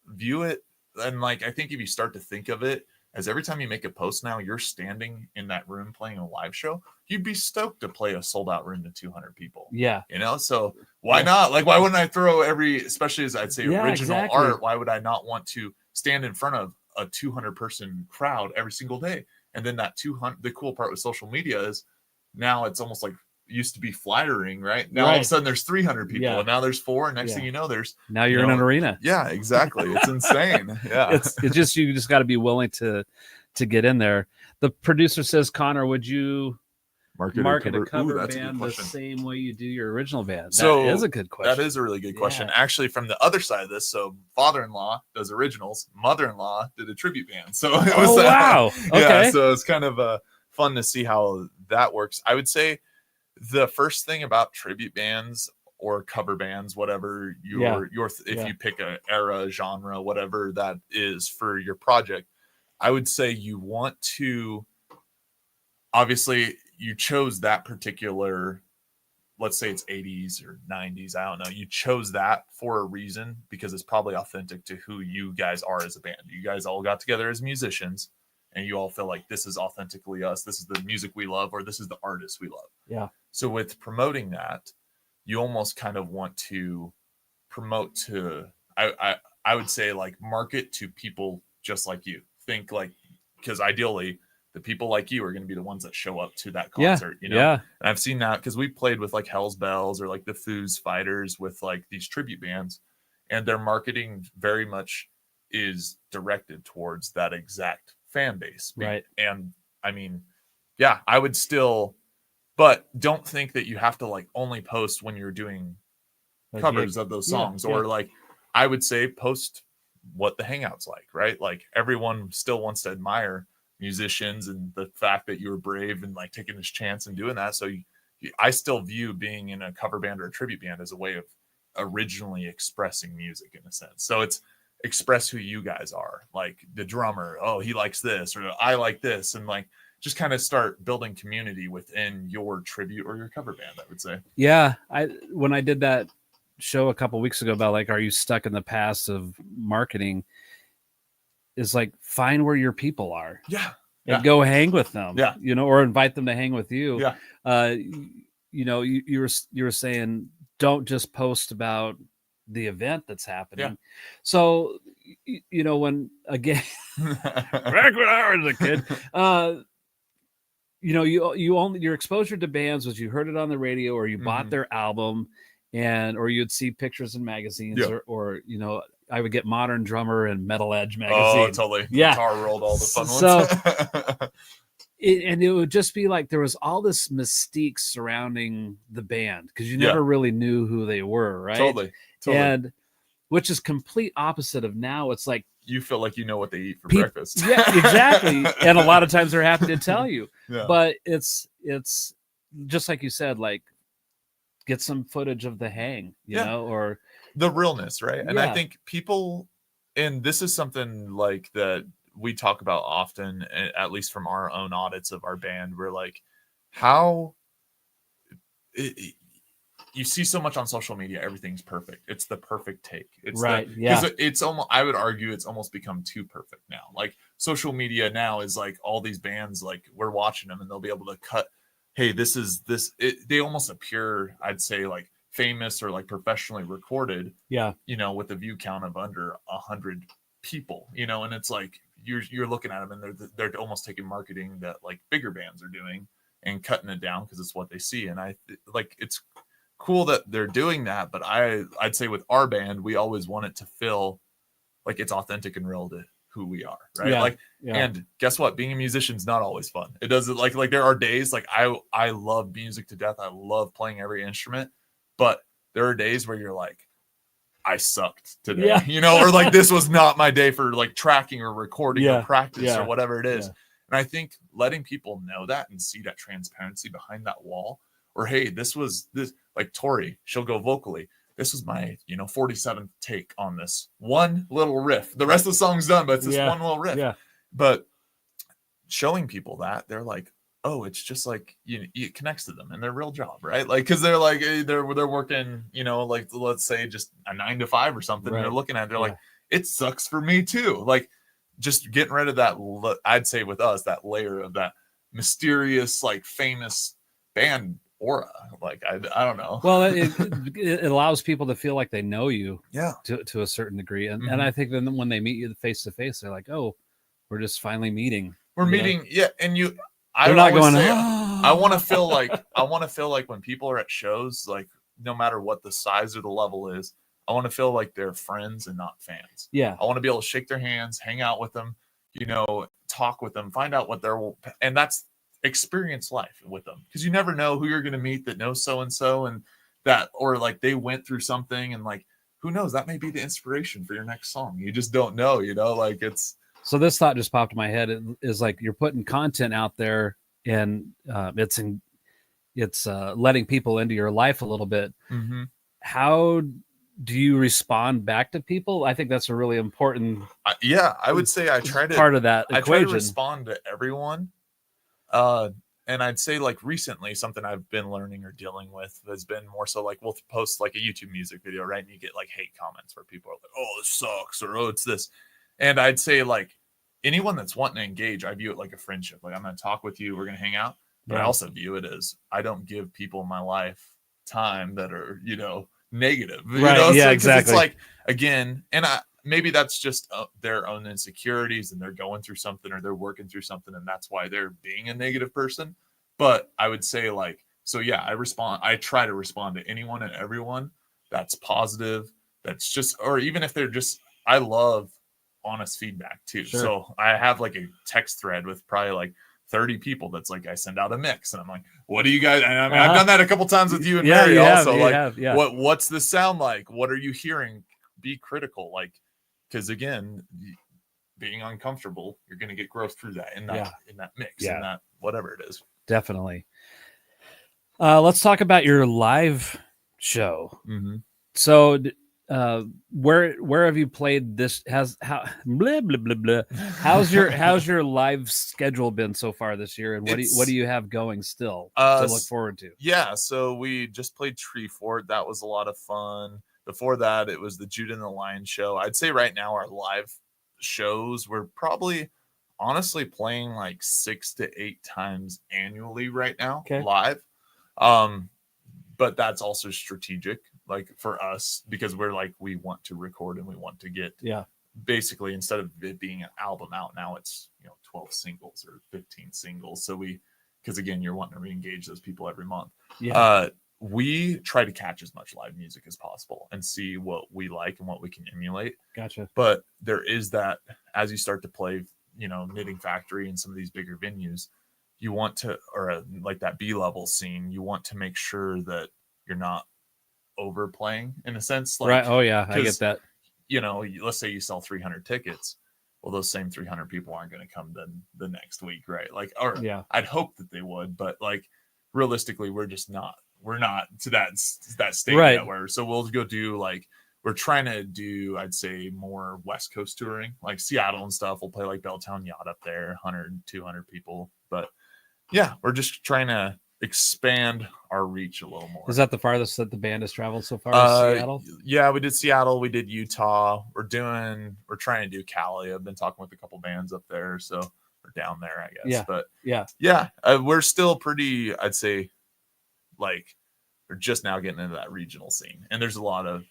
view it. And like I think if you start to think of it as every time you make a post now, you're standing in that room playing a live show, you'd be stoked to play a sold out room to 200 people.
Yeah.
So why not? Like, why wouldn't I throw especially as I'd say original art, why would I not want to stand in front of a 200 person crowd every single day? And then that 200, the cool part with social media is now it's almost like used to be flyering, right? Now all of a sudden there's 300 people and now there's 4. And next thing you know,
now you're in an arena.
Yeah, exactly. It's insane. Yeah.
It's just, you just got to be willing to get in there. The producer says, Connor, would you market a cover band the same way you do your original band? That is a good question.
That is a really good question. Actually, from the other side of this, so father-in-law does originals, mother-in-law did a tribute band. So it was
wow. Okay.
Yeah, so it's kind of fun to see how that works. I would say the first thing about tribute bands or cover bands, whatever if you pick an era, genre, whatever that is for your project, I would say you want to, obviously you chose that particular, let's say it's 80s or 90s, I don't know, you chose that for a reason because it's probably authentic to who you guys are as a band. You guys all got together as musicians and you all feel like this is authentically us, this is the music we love, or this is the artist we love.
Yeah.
So with promoting that, you almost kind of want to promote to, I would say, like, market to people just like you. Think like, because ideally the people like you are going to be the ones that show up to that concert, you know?
Yeah.
And I've seen that because we played with like Hell's Bells or like the Foos Fighters with like these tribute bands, and their marketing very much is directed towards that exact fan base.
Right.
And I mean, yeah, I would still, but don't think that you have to like only post when you're doing covers of those songs, or like, I would say post what the hangout's like, right? Like everyone still wants to admire musicians and the fact that you were brave and like taking this chance and doing that. So I still view being in a cover band or a tribute band as a way of originally expressing music in a sense. So it's express who you guys are, like the drummer, oh, he likes this, or I like this, and like just kind of start building community within your tribute or your cover band, I would say.
Yeah. When I did that show a couple weeks ago about like, are you stuck in the past of marketing, is like, find where your people are.
Yeah.
And go hang with them.
Yeah.
You know, or invite them to hang with you.
Yeah.
You know, you were saying, don't just post about the event that's happening.
Yeah.
So, you know, when, again, back when I was a kid, you know, you only, your exposure to bands was you heard it on the radio, or you bought their album, or you'd see pictures in magazines, or you know, I would get Modern Drummer and Metal Edge magazine.
Oh, totally.
Yeah.
Guitar World, all the fun
So,
ones.
and it would just be like there was all this mystique surrounding the band because you never really knew who they were, right?
Totally.
And which is complete opposite of now. It's like
you feel like you know what they eat for breakfast.
Yeah, exactly. And a lot of times they're happy to tell you.
Yeah.
But it's just like you said, like, get some footage of the hang, you know, or
the realness, right? And I think people, and this is something like that we talk about often, at least from our own audits of our band, we're like, how you see so much on social media, everything's perfect. It's the perfect take. It's
right.
Because it's almost, I would argue it's almost become too perfect now. Like social media now is like all these bands, like we're watching them and they'll be able to cut, hey, this is this, they almost appear, I'd say, like famous or like professionally recorded, you know, with a view count of under 100 people, you know, and it's like you're looking at them and they're almost taking marketing that like bigger bands are doing and cutting it down because it's what they see. And I like, it's cool that they're doing that, but I'd say with our band, we always want it to feel like it's authentic and real to who we are, right? And guess what, being a musician is not always fun. It doesn't, like there are days, like I love music to death, I love playing every instrument, but there are days where you're like, I sucked today, you know, or like this was not my day for like tracking or recording or practice or whatever it is. And I think letting people know that and see that transparency behind that wall, or hey, this like Tori, she'll go vocally, this was my, you know, 47th take on this one little riff. The rest of the song's done, but it's this one little riff. But showing people that, they're like, oh, it's just like, you know, it connects to them and their real job, right? Like, because they're like, they're working, you know, like let's say just a 9 to 5 or something. And they're looking at it, they're like, it sucks for me too. Like, just getting rid of that, I'd say with us, that layer of that mysterious, like famous band aura. Like, I don't know.
Well, it allows people to feel like they know you, to a certain degree, and I think then when they meet you face to face, they're like, oh, we're just finally meeting.
We're meeting, and you.
They're not going.
Say, I want to feel like when people are at shows, like no matter what the size or the level is, I want to feel like they're friends and not fans.
Yeah,
I want to be able to shake their hands, hang out with them, you know, talk with them, find out what they're, and that's experience life with them, because you never know who you're going to meet that knows so and so, and that, or like they went through something, and like who knows, that may be the inspiration for your next song. You just don't know, you know, like it's.
So this thought just popped in my head. It is like you're putting content out there, and it's letting people into your life a little bit. How do you respond back to people? I think that's a really important.
I would say I try to
part of that equation.
I try to respond to everyone. and I'd say like recently something I've been learning or dealing with has been more so like we'll post like a YouTube music video, right? And you get like hate comments where people are like, oh, this sucks, or oh, it's this. And I'd say like anyone that's wanting to engage, I view it like a friendship. Like I'm going to talk with you, we're going to hang out. But I also view it as I don't give people in my life time that are, you know, negative.
Right.
You know?
Yeah,
so,
exactly.
It's like, again, and maybe that's just their own insecurities and they're going through something or they're working through something and that's why they're being a negative person. But I would say like, so yeah, I try to respond to anyone and everyone that's positive. That's just, or even if they're just, I love honest feedback too. Sure. So I have like a text thread with probably like 30 people that's like I send out a mix and I'm like, what do you guys, and I mean, I've done that a couple times with you and Mary also. What's this sound like? What are you hearing? Be critical, like, because again, being uncomfortable, you're going to get growth through that in that mix, in that whatever it is.
Definitely. Let's talk about your live show.
Mm-hmm.
So where have you played this? How's your live schedule been so far this year, and what do you have going still to look forward to?
Yeah, so we just played Tree Fort. That was a lot of fun. Before that, it was the Judah and the Lion show. I'd say right now our live shows, we're probably honestly playing like 6 to 8 times annually right now, live. But that's also strategic, like for us, because we're like, we want to record and we want to get basically, instead of it being an album out now, it's 12 singles or 15 singles. So because again, you're wanting to re-engage those people every month. We try to catch as much live music as possible and see what we like and what we can emulate.
Gotcha.
But there is that, as you start to play, Knitting Factory and some of these bigger venues, you want to, or like that B-level scene, you want to make sure that you're not overplaying in a sense. Like,
right. Oh yeah, I get that.
Let's say you sell 300 tickets. Well, those same 300 people aren't going to come then the next week, right? Like, or I'd hope that they would, but like realistically, we're not to that state yet where, so we'll go do like, we're trying to do, I'd say, more West Coast touring, like Seattle and stuff. We'll play like Belltown Yacht up there, 100, 200 people. But yeah, we're just trying to expand our reach a little more.
Is that the farthest that the band has traveled so far? Seattle?
Yeah, we did Seattle. We did Utah. We're trying to do Cali. I've been talking with a couple bands up there. So we're down there, I guess.
Yeah.
But
yeah,
we're still pretty, I'd say, like, we're just now getting into that regional scene. And there's a lot of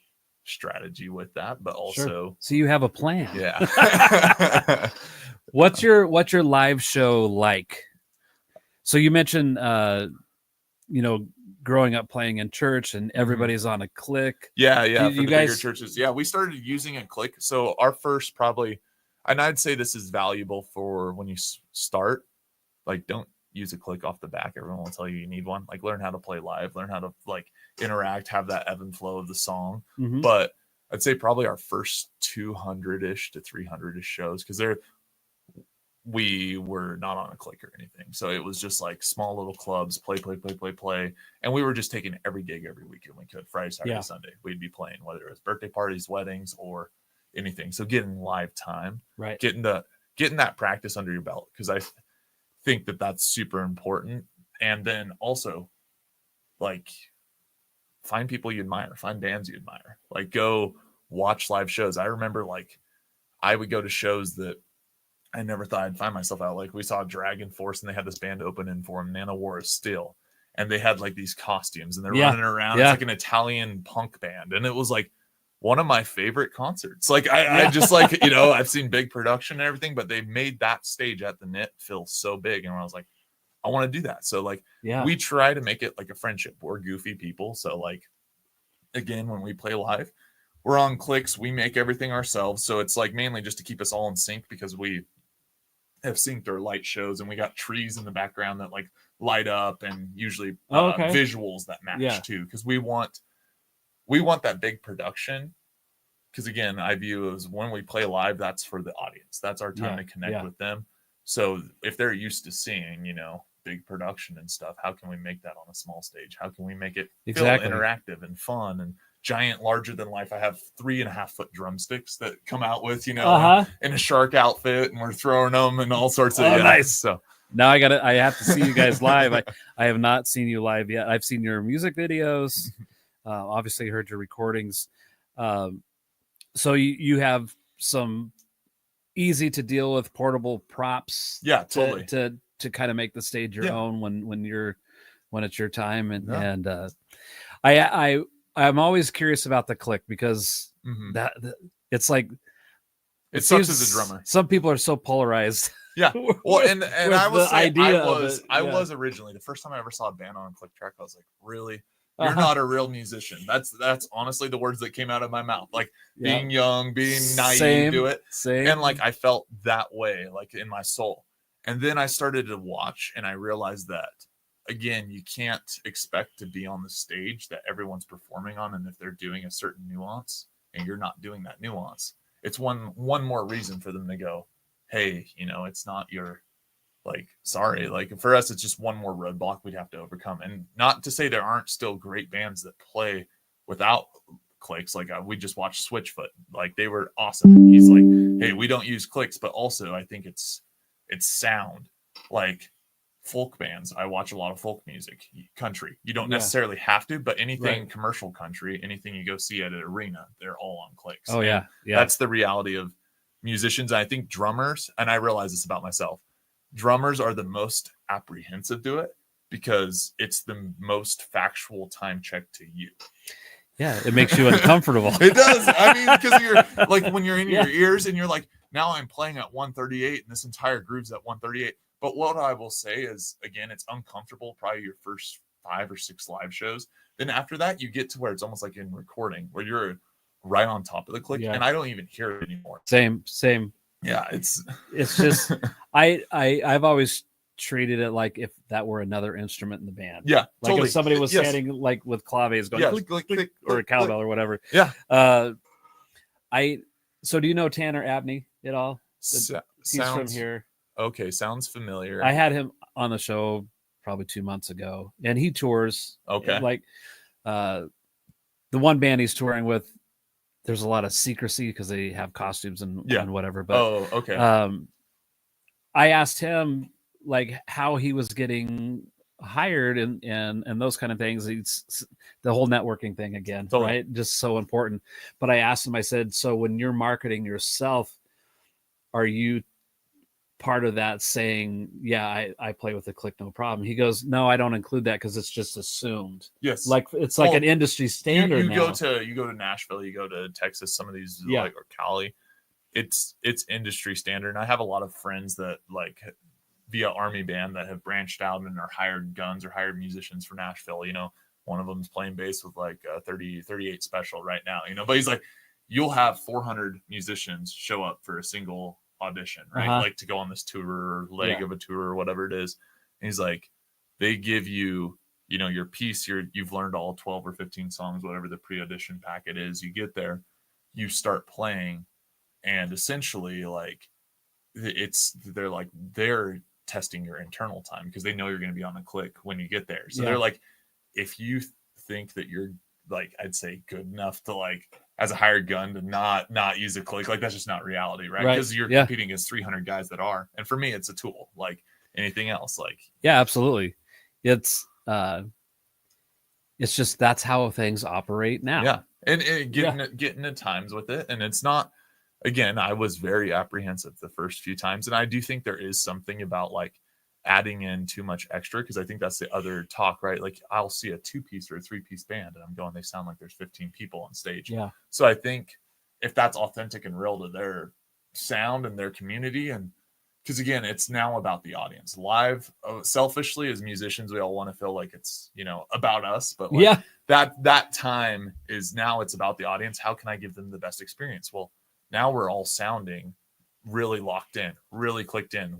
strategy with that, but also
so you have a plan.
Yeah.
What's your live show like? So you mentioned growing up playing in church and everybody's on a click.
Yeah. For the bigger churches. Yeah, we started using a click. So our first probably, and I'd say this is valuable for when you start, like, don't use a click off the back. Everyone will tell you need one. Like, learn how to play live, learn how to like interact, have that ebb and flow of the song.
Mm-hmm.
But I'd say probably our first 200-ish to 300-ish shows, because we were not on a click or anything. So it was just like small little clubs, play. And we were just taking every gig every weekend we could. Friday, Saturday, Sunday, we'd be playing, whether it was birthday parties, weddings, or anything. So getting live time,
right?
Getting that practice under your belt, because I think that that's super important. And then also, like, find people you admire, find bands you admire, like go watch live shows. I remember, like, I would go to shows that I never thought I'd find myself out. Like, we saw Dragon Force and they had this band open in for them, Nana War is Still, and they had like these costumes and they're running around. It's like an Italian punk band, and it was like one of my favorite concerts. Like, I just like, I've seen big production and everything, but they made that stage at the Knit feel so big. And I was like, I want to do that. So like, we try to make it like a friendship. We're goofy people. So like, again, when we play live, we're on clicks. We make everything ourselves. So it's like mainly just to keep us all in sync, because we have synced our light shows and we got trees in the background that like light up, and usually visuals that match too. Cause we want that big production. Cause again, I view it as when we play live, that's for the audience. That's our time to connect with them. So if they're used to seeing, big production and stuff, how can we make that on a small stage? How can we make it feel interactive and fun and giant, larger than life? I have 3.5-foot drumsticks that come out with, in a shark outfit, and we're throwing them and all sorts of
nice.
So
Now I have to see you guys live. I have not seen you live yet. I've seen your music videos, obviously heard your recordings. So you have some easy to deal with portable props.
Yeah, totally.
To kind of make the stage your own when it's your time. And I'm always curious about the click because that it's like,
it sucks as a drummer.
Some people are so polarized.
Yeah. Well, and I was saying, I was originally, the first time I ever saw a band on a click track, I was like, really? You're not a real musician. That's honestly the words that came out of my mouth. Like being young, being naive to it. And like I felt that way, like in my soul. And then I started to watch and I realized that again, you can't expect to be on the stage that everyone's performing on, and if they're doing a certain nuance and you're not doing that nuance, it's one more reason for them to go, hey, it's not your, like, sorry, like for us, it's just one more roadblock we'd have to overcome. And not to say there aren't still great bands that play without clicks. Like we just watched Switchfoot, like they were awesome. He's like, hey, we don't use clicks, but also I think it's sound. Like folk bands, I watch a lot of folk music, country. You don't necessarily have to, but anything commercial country, anything you go see at an arena, they're all on clicks.
Oh yeah.
That's the reality of musicians. I think drummers, and I realize this about myself, drummers are the most apprehensive to it because it's the most factual time check to you.
Yeah, it makes you uncomfortable.
It does. I mean, because you're like, when you're in your ears and you're like, now I'm playing at 138 and this entire groove's at 138. But what I will say is, again, it's uncomfortable probably your first 5 or 6 live shows. Then after that, you get to where it's almost like in recording where you're right on top of the click, and I don't even hear it anymore.
Same.
Yeah, it's
just I've always treated it like if that were another instrument in the band.
Yeah,
like
totally.
If somebody was standing like with claves going click, click, click, or a cowbell or whatever.
Yeah.
So do you know Tanner Abney at all? He's from here.
Okay, sounds familiar.
I had him on the show probably 2 months ago, and he tours.
Okay.
Like the one band he's touring with, there's a lot of secrecy because they have costumes and whatever. But
okay.
I asked him like how he was getting hired and those kind of things. It's the whole networking thing again, right? Just so important. But I asked him, I said, so when you're marketing yourself, are you part of that saying, yeah, I play with the click, no problem? He goes, no, I don't include that because it's just assumed.
Yes.
Like it's like an industry standard.
You go to Nashville, you go to Texas, some of these like, or Cali, it's industry standard. And I have a lot of friends that like via Army band that have branched out and are hired guns or hired musicians for Nashville. One of them is playing bass with like a 38 special right now, but he's like, you'll have 400 musicians show up for a single audition, right? Like to go on this tour or leg of a tour or whatever it is. And he's like, they give you, your piece, you've learned all 12 or 15 songs, whatever the pre-audition packet is. You get there, you start playing, and essentially like they're testing your internal time because they know you're going to be on a click when you get there. So they're like, if you think that you're like, I'd say good enough to like as a hired gun to not use a click, like that's just not reality, right? Because you're competing against 300 guys that are. And for me, it's a tool like anything else. Like,
yeah, absolutely. It's just that's how things operate now.
Yeah, and getting at times with it, and it's not. Again, I was very apprehensive the first few times, and I do think there is something about like adding in too much extra, because I think that's the other talk, right? Like I'll see a 2-piece or a 3-piece band and I'm going, they sound like there's 15 people on stage.
Yeah.
So I think if that's authentic and real to their sound and their community, and because again, it's now about the audience. Live, selfishly as musicians, we all want to feel like it's, about us, but like that time is now it's about the audience. How can I give them the best experience? Well, now we're all sounding really locked in, really clicked in.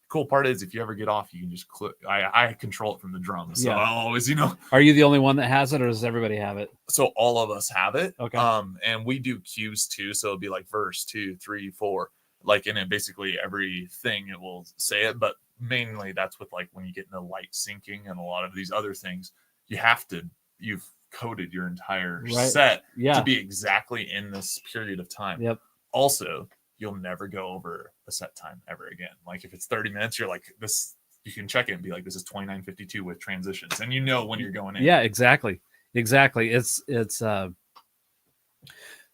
Cool part is if you ever get off, you can just click. I control it from the drums. So I'll always, Are
you the only one that has it, or does everybody have it?
So all of us have it.
Okay.
And we do cues too. So it'll be like verse 2, 3, 4, like, and it basically everything it will say it. But mainly that's with like when you get into light syncing and a lot of these other things, you've coded your entire set to be exactly in this period of time.
Yep.
Also, you'll never go over a set time ever again. Like if it's 30 minutes, you're like, this you can check it and be like, this is 2952 with transitions, and you know when you're going in.
Yeah, exactly. It's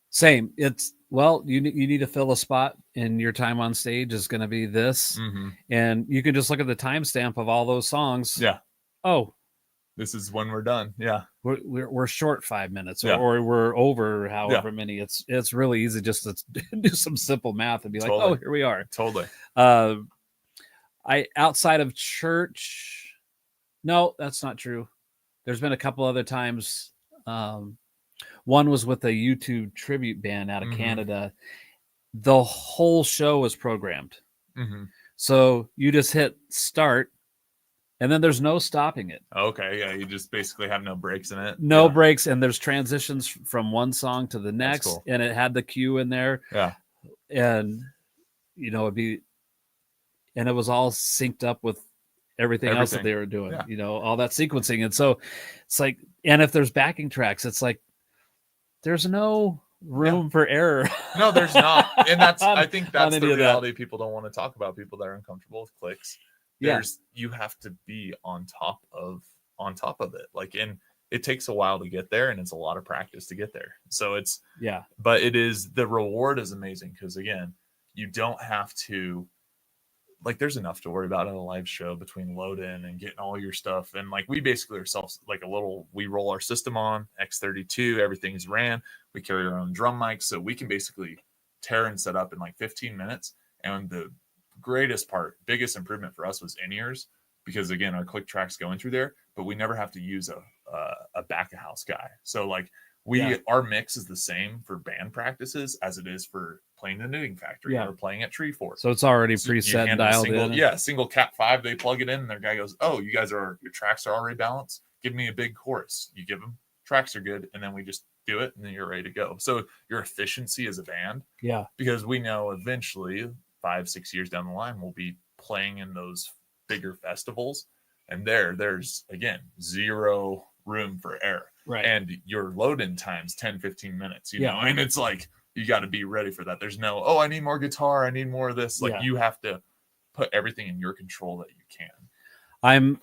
same. It's, well, you need to fill a spot, and your time on stage is going to be this, and you can just look at the timestamp of all those songs.
Yeah.
Oh,
this is when we're done. Yeah.
We're short 5 minutes, or we're over however many. It's really easy just to do some simple math and be like, oh, here we are.
Totally.
I outside of church, no, that's not true. There's been a couple other times. One was with a YouTube tribute band out of Canada. The whole show was programmed. So you just hit start, and then there's no stopping it.
Okay, yeah, you just basically have no breaks in it.
No breaks, and there's transitions from one song to the next,
cool.
and it had the cue in there.
Yeah.
And, you know, and it was all synced up with everything else that they were doing, you know, all that sequencing. And so it's like, and if there's backing tracks, it's like, there's no room for error.
No, there's not. And I think that's the reality people don't want to talk about, people that are uncomfortable with clicks. You have to be on top of it. Like, and it takes a while to get there, and it's a lot of practice to get there. So but the reward is amazing, because again, you don't have to, like, there's enough to worry about in a live show between load in and getting all your stuff. And like, we basically ourselves, like we roll our system on X32, everything's ran. We carry our own drum mics, so we can basically tear and set up in like 15 minutes. And the biggest improvement for us was in-ears, because again, our click tracks going through there, but we never have to use a back of house guy. So like, our mix is the same for band practices as it is for playing the Knitting Factory or playing at Treeforce.
So it's already preset and dialed in.
Yeah, single Cat 5, they plug it in, and their guy goes, oh, your tracks are already balanced. Give me a big chorus. You give them, tracks are good, and then we just do it, and then you're ready to go. So your efficiency as a band, because we know eventually 5-6 years down the line, we'll be playing in those bigger festivals, and there's again zero room for error.
Right.
And your load-in time's 10-15 minutes, you know, and it's like, you got to be ready for that. There's no, I need more guitar, I need more of this. Like, you have to put everything in your control that you can.
I'm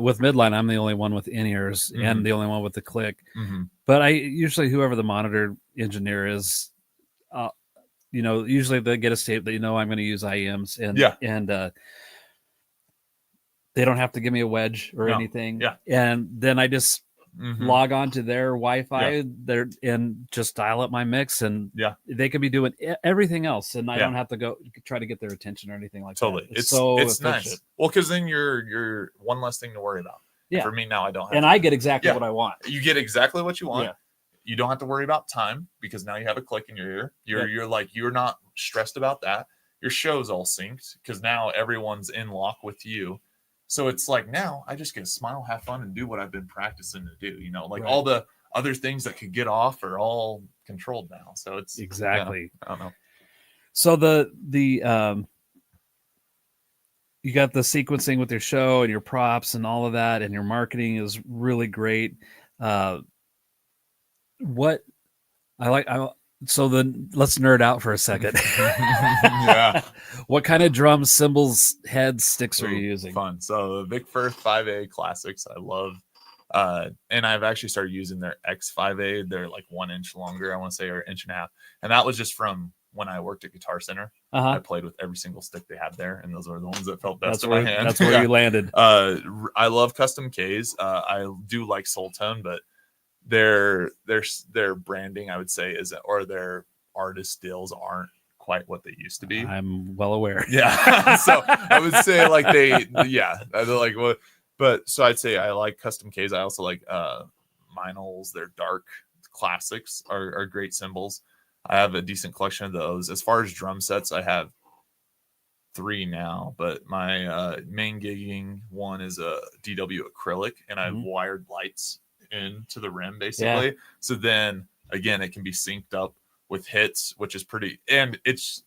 with Midline, I'm the only one with in-ears and the only one with the click. But I usually, whoever the monitor engineer is, you know, usually they get a tape that, you know, I'm going to use IEMs, and they don't have to give me a wedge or anything. Yeah. And then I just log on to their Wi-Fi there and just dial up my mix, and they could be doing everything else, and I don't have to go try to get their attention or anything like that. It's nice.
Well, because then you're one less thing to worry about. Yeah. For me now, I don't have
and I get exactly what I want.
You get exactly what you want. Yeah. You don't have to worry about time, because now you have a click in your ear. You're not stressed about that. Your show's all synced, because now everyone's in lock with you. So it's like, now I just get to smile, have fun, and do what I've been practicing to do. You know, like all the other things that could get off are all controlled now. So it's
exactly.
I don't know.
So the you got the sequencing with your show and your props and all of that, and your marketing is really great. So then let's nerd out for a second. What kind of drums, cymbals, heads, sticks are you using?
Fun. So the Vic Firth 5A classics, I love. And I've actually started using their X5A. They're like 1 inch longer, I want to say, or 1.5 inches. And that was just from when I worked at Guitar Center. I played with every single stick they had there, and those were the ones that felt best in my hand.
That's where you landed.
I love custom Ks. I do like Soul Tone, but their branding, I would say, or their artist deals aren't quite what they used to be.
I'm well aware.
Yeah. So I would say like they're like what, but so I'd say I like custom Ks. I also like Meinls. Their dark classics are great cymbals. I have a decent collection of those. As far as drum sets, I have 3 now, but my main gigging one is a DW acrylic, and I've wired lights into the rim basically. So then again, it can be synced up with hits, which is pretty, and it's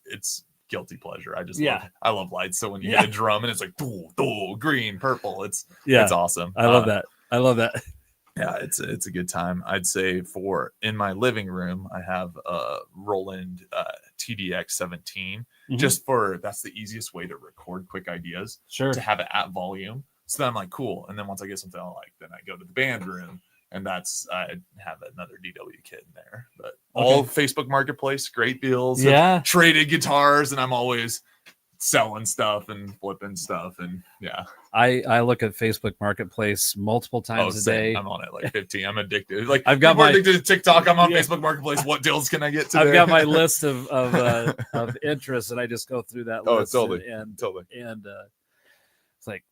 guilty pleasure. I love lights. So when you hit a drum and it's like green, purple, it's awesome.
I love that.
Yeah, it's a good time. I'd say in my living room, I have a Roland TDX 17, just for that's the easiest way to record quick ideas.
Sure.
To have it at volume. So then I'm like, cool. And then once I get something I like, then I go to the band room, and I have another DW kit in there. But all Facebook Marketplace, great deals.
Yeah.
Traded guitars, and I'm always selling stuff and flipping stuff, and
I look at Facebook Marketplace multiple times a day.
I'm on it like 15. I'm addicted. Like
I've got
addicted to TikTok. I'm on Facebook Marketplace. What deals can I get today?
I've got my list of interests, and I just go through that list.
Totally.
And it's like,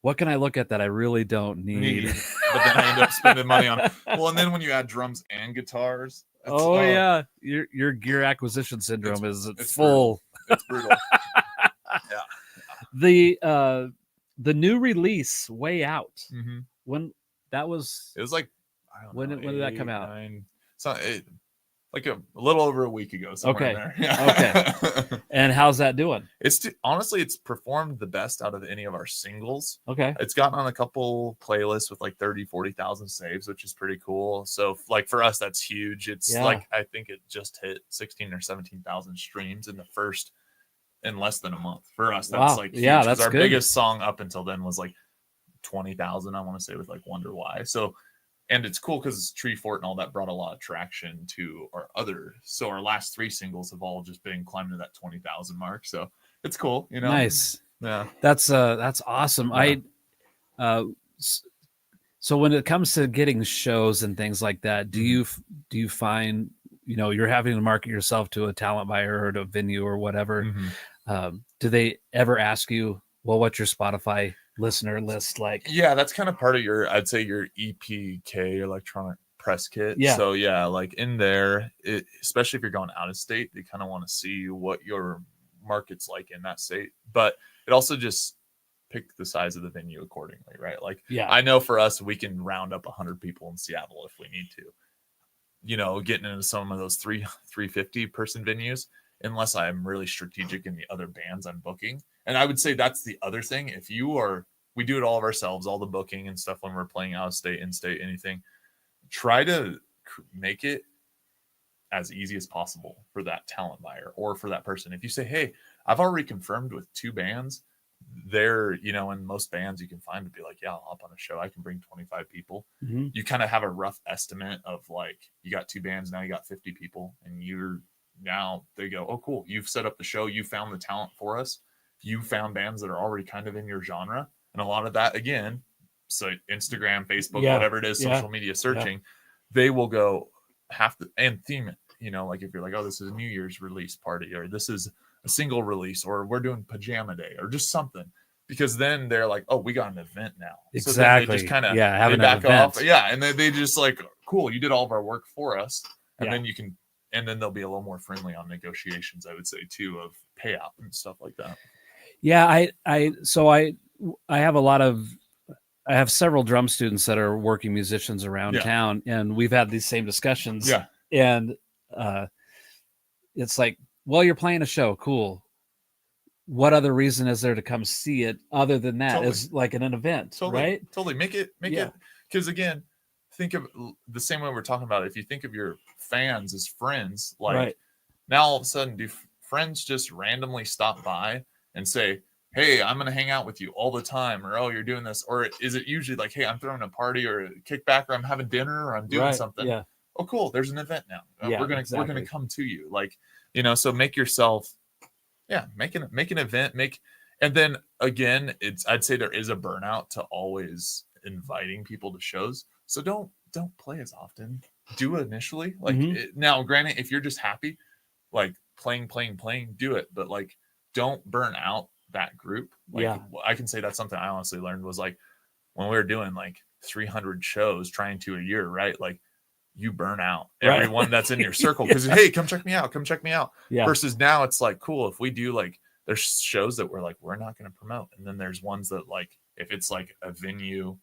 what can I look at that I really don't need?
But then I end up spending money on. Well, and then when you add drums and guitars.
Yeah, your gear acquisition syndrome is full.
It's brutal.
The new release, Way Out. When that was,
it was like, I don't know,
when did that come out?
Like a little over a week ago. Somewhere in there. Yeah.
Okay. And how's that doing?
Honestly, it's performed the best out of any of our singles.
Okay.
It's gotten on a couple playlists with like 40,000 saves, which is pretty cool. So like for us, that's huge. It's like, I think it just hit 16 or 17,000 streams in less than a month. For us, that's like huge.
Yeah, that's
our
good.
biggest song up until then was like 20,000, I want to say, with like Wonder Why. So, and it's cool because Tree Fort and all that brought a lot of traction to our last 3 singles have all just been climbing to that 20,000 mark. So it's cool,
Nice.
Yeah.
That's awesome.
Yeah.
So when it comes to getting shows and things like that, do you find, you're having to market yourself to a talent buyer or to a venue or whatever? Do they ever ask you, well, what's your Spotify listener list like?
Yeah, that's kind of part of I'd say your EPK, electronic press kit.
Yeah.
So like in there, especially if you're going out of state, they kind of want to see what your market's like in that state. But it also just pick the size of the venue accordingly, right? Like, I know for us, we can round up 100 people in Seattle if we need to. Getting into some of those 350 person venues, unless I'm really strategic in the other bands I'm booking. And I would say that's the other thing. We do it all of ourselves, all the booking and stuff when we're playing out of state, in state, anything. Try to make it as easy as possible for that talent buyer or for that person. If you say, hey, I've already confirmed with 2 bands, they're, in most bands you can find to be like, yeah, I'll hop on a show. I can bring 25 people. You kind of have a rough estimate of like, you got 2 bands, now you got 50 people, and now they go, oh, cool. You've set up the show. You found the talent for us. You found bands that are already kind of in your genre. And a lot of that, again, so Instagram, Facebook, whatever it is, social media searching, they will go and theme it, like if you're like, oh, this is a New Year's release party, or this is a single release, or we're doing pajama day, or just something, because then they're like, oh, we got an event now.
Exactly.
So then they just kind of
having
back
an event.
off. Yeah. And then they just like, cool, you did all of our work for us. And then then they'll be a little more friendly on negotiations, I would say, too, of payout and stuff like that.
Yeah, I have several drum students that are working musicians around town, and we've had these same discussions.
Yeah.
And it's like, well, you're playing a show, cool. What other reason is there to come see it other than that? Is like an event, right?
Totally. Make it, because again, think of the same way we're talking about it. If you think of your fans as friends, like now all of a sudden, do friends just randomly stop by and say, hey, I'm going to hang out with you all the time, or, oh, you're doing this? Or is it usually like, hey, I'm throwing a party or a kickback, or I'm having dinner, or I'm doing something.
Yeah.
Oh, cool. There's an event now. We're going to come to you. Like, so make yourself, make an event, and then again, I'd say there is a burnout to always inviting people to shows. So don't play as often. Do it initially. Like now, granted, if you're just happy, like playing, do it. But like, don't burn out that group. Like, I can say that's something I honestly learned was like when we were doing like 300 shows trying to a year, right? Like you burn out everyone that's in your circle because hey, come check me out. Versus now it's like, cool, if we do like, there's shows that we're like, we're not going to promote. And then there's ones that like, if it's like a venue,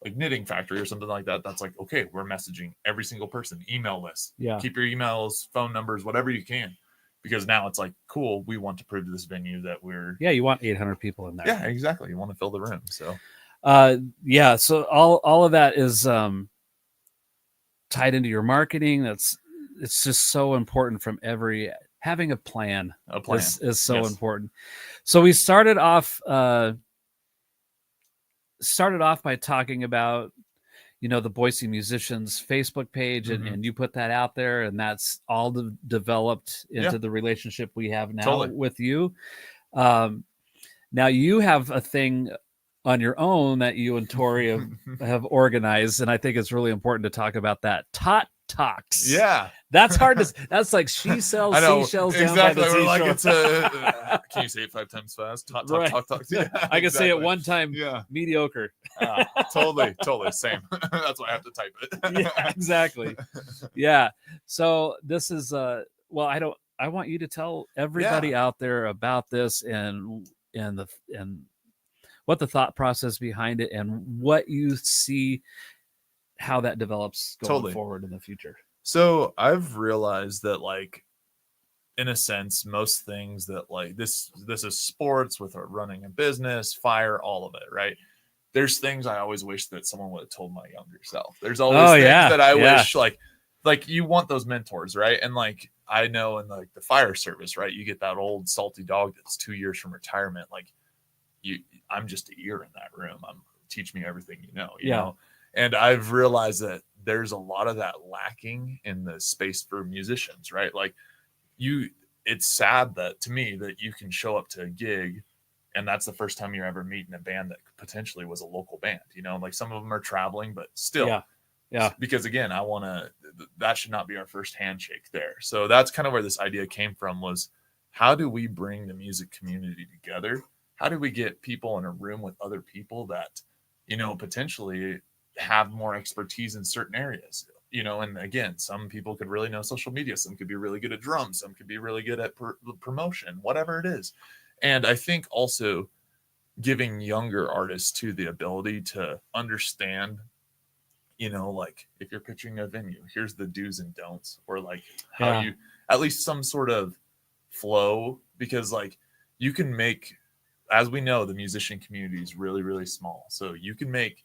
like Knitting Factory or something like that, that's like, okay, we're messaging every single person, email list. Keep your emails, phone numbers, whatever you can. Because now it's like, cool, we want to prove to this venue that we're... Yeah,
you want 800 people in there.
Yeah, exactly. You want to fill the room. So,
so all of that is tied into your marketing. It's just so important from every having a plan is so
Yes.
important. So we started off by talking about, the Boise Musicians Facebook page, and you put that out there, and that's all developed into the relationship we have now with you. Now you have a thing on your own that you and Tori have organized, and I think it's really important to talk about that. Tot Talks.
Yeah.
That's hard to. That's like she sells seashells down by the seashore.
Like it's can you say it 5 times fast? Tot,
right.
Talk. Yeah,
I can say it one time.
Yeah.
Mediocre.
Totally. Same. That's why I have to type it.
Yeah, exactly. Yeah. So this is I want you to tell everybody out there about this and what the thought process behind it and what you see, how that develops going forward in the future.
So I've realized that, like, in a sense, most things that, like, this is sports with running a business, fire, all of it, right? There's things I always wish that someone would have told my younger self. There's always things that I wish, like you want those mentors, right? And like, I know in like the fire service, right? You get that old salty dog that's 2 years from retirement. Like, I'm just a year in that room. Teach me everything you know. And I've realized that there's a lot of that lacking in the space for musicians, right? Like, it's sad that, to me, that you can show up to a gig and that's the first time you're ever meeting a band that potentially was a local band, like some of them are traveling, but still, because again, that should not be our first handshake there. So that's kind of where this idea came from, was how do we bring the music community together? How do we get people in a room with other people that, potentially have more expertise in certain areas, and again, some people could really know social media. Some could be really good at drums. Some could be really good at promotion, whatever it is. And I think also giving younger artists too the ability to understand, like if you're pitching a venue, here's the do's and don'ts, or like how you, at least some sort of flow, because like you can make, as we know, the musician community is really, really small. So you can make,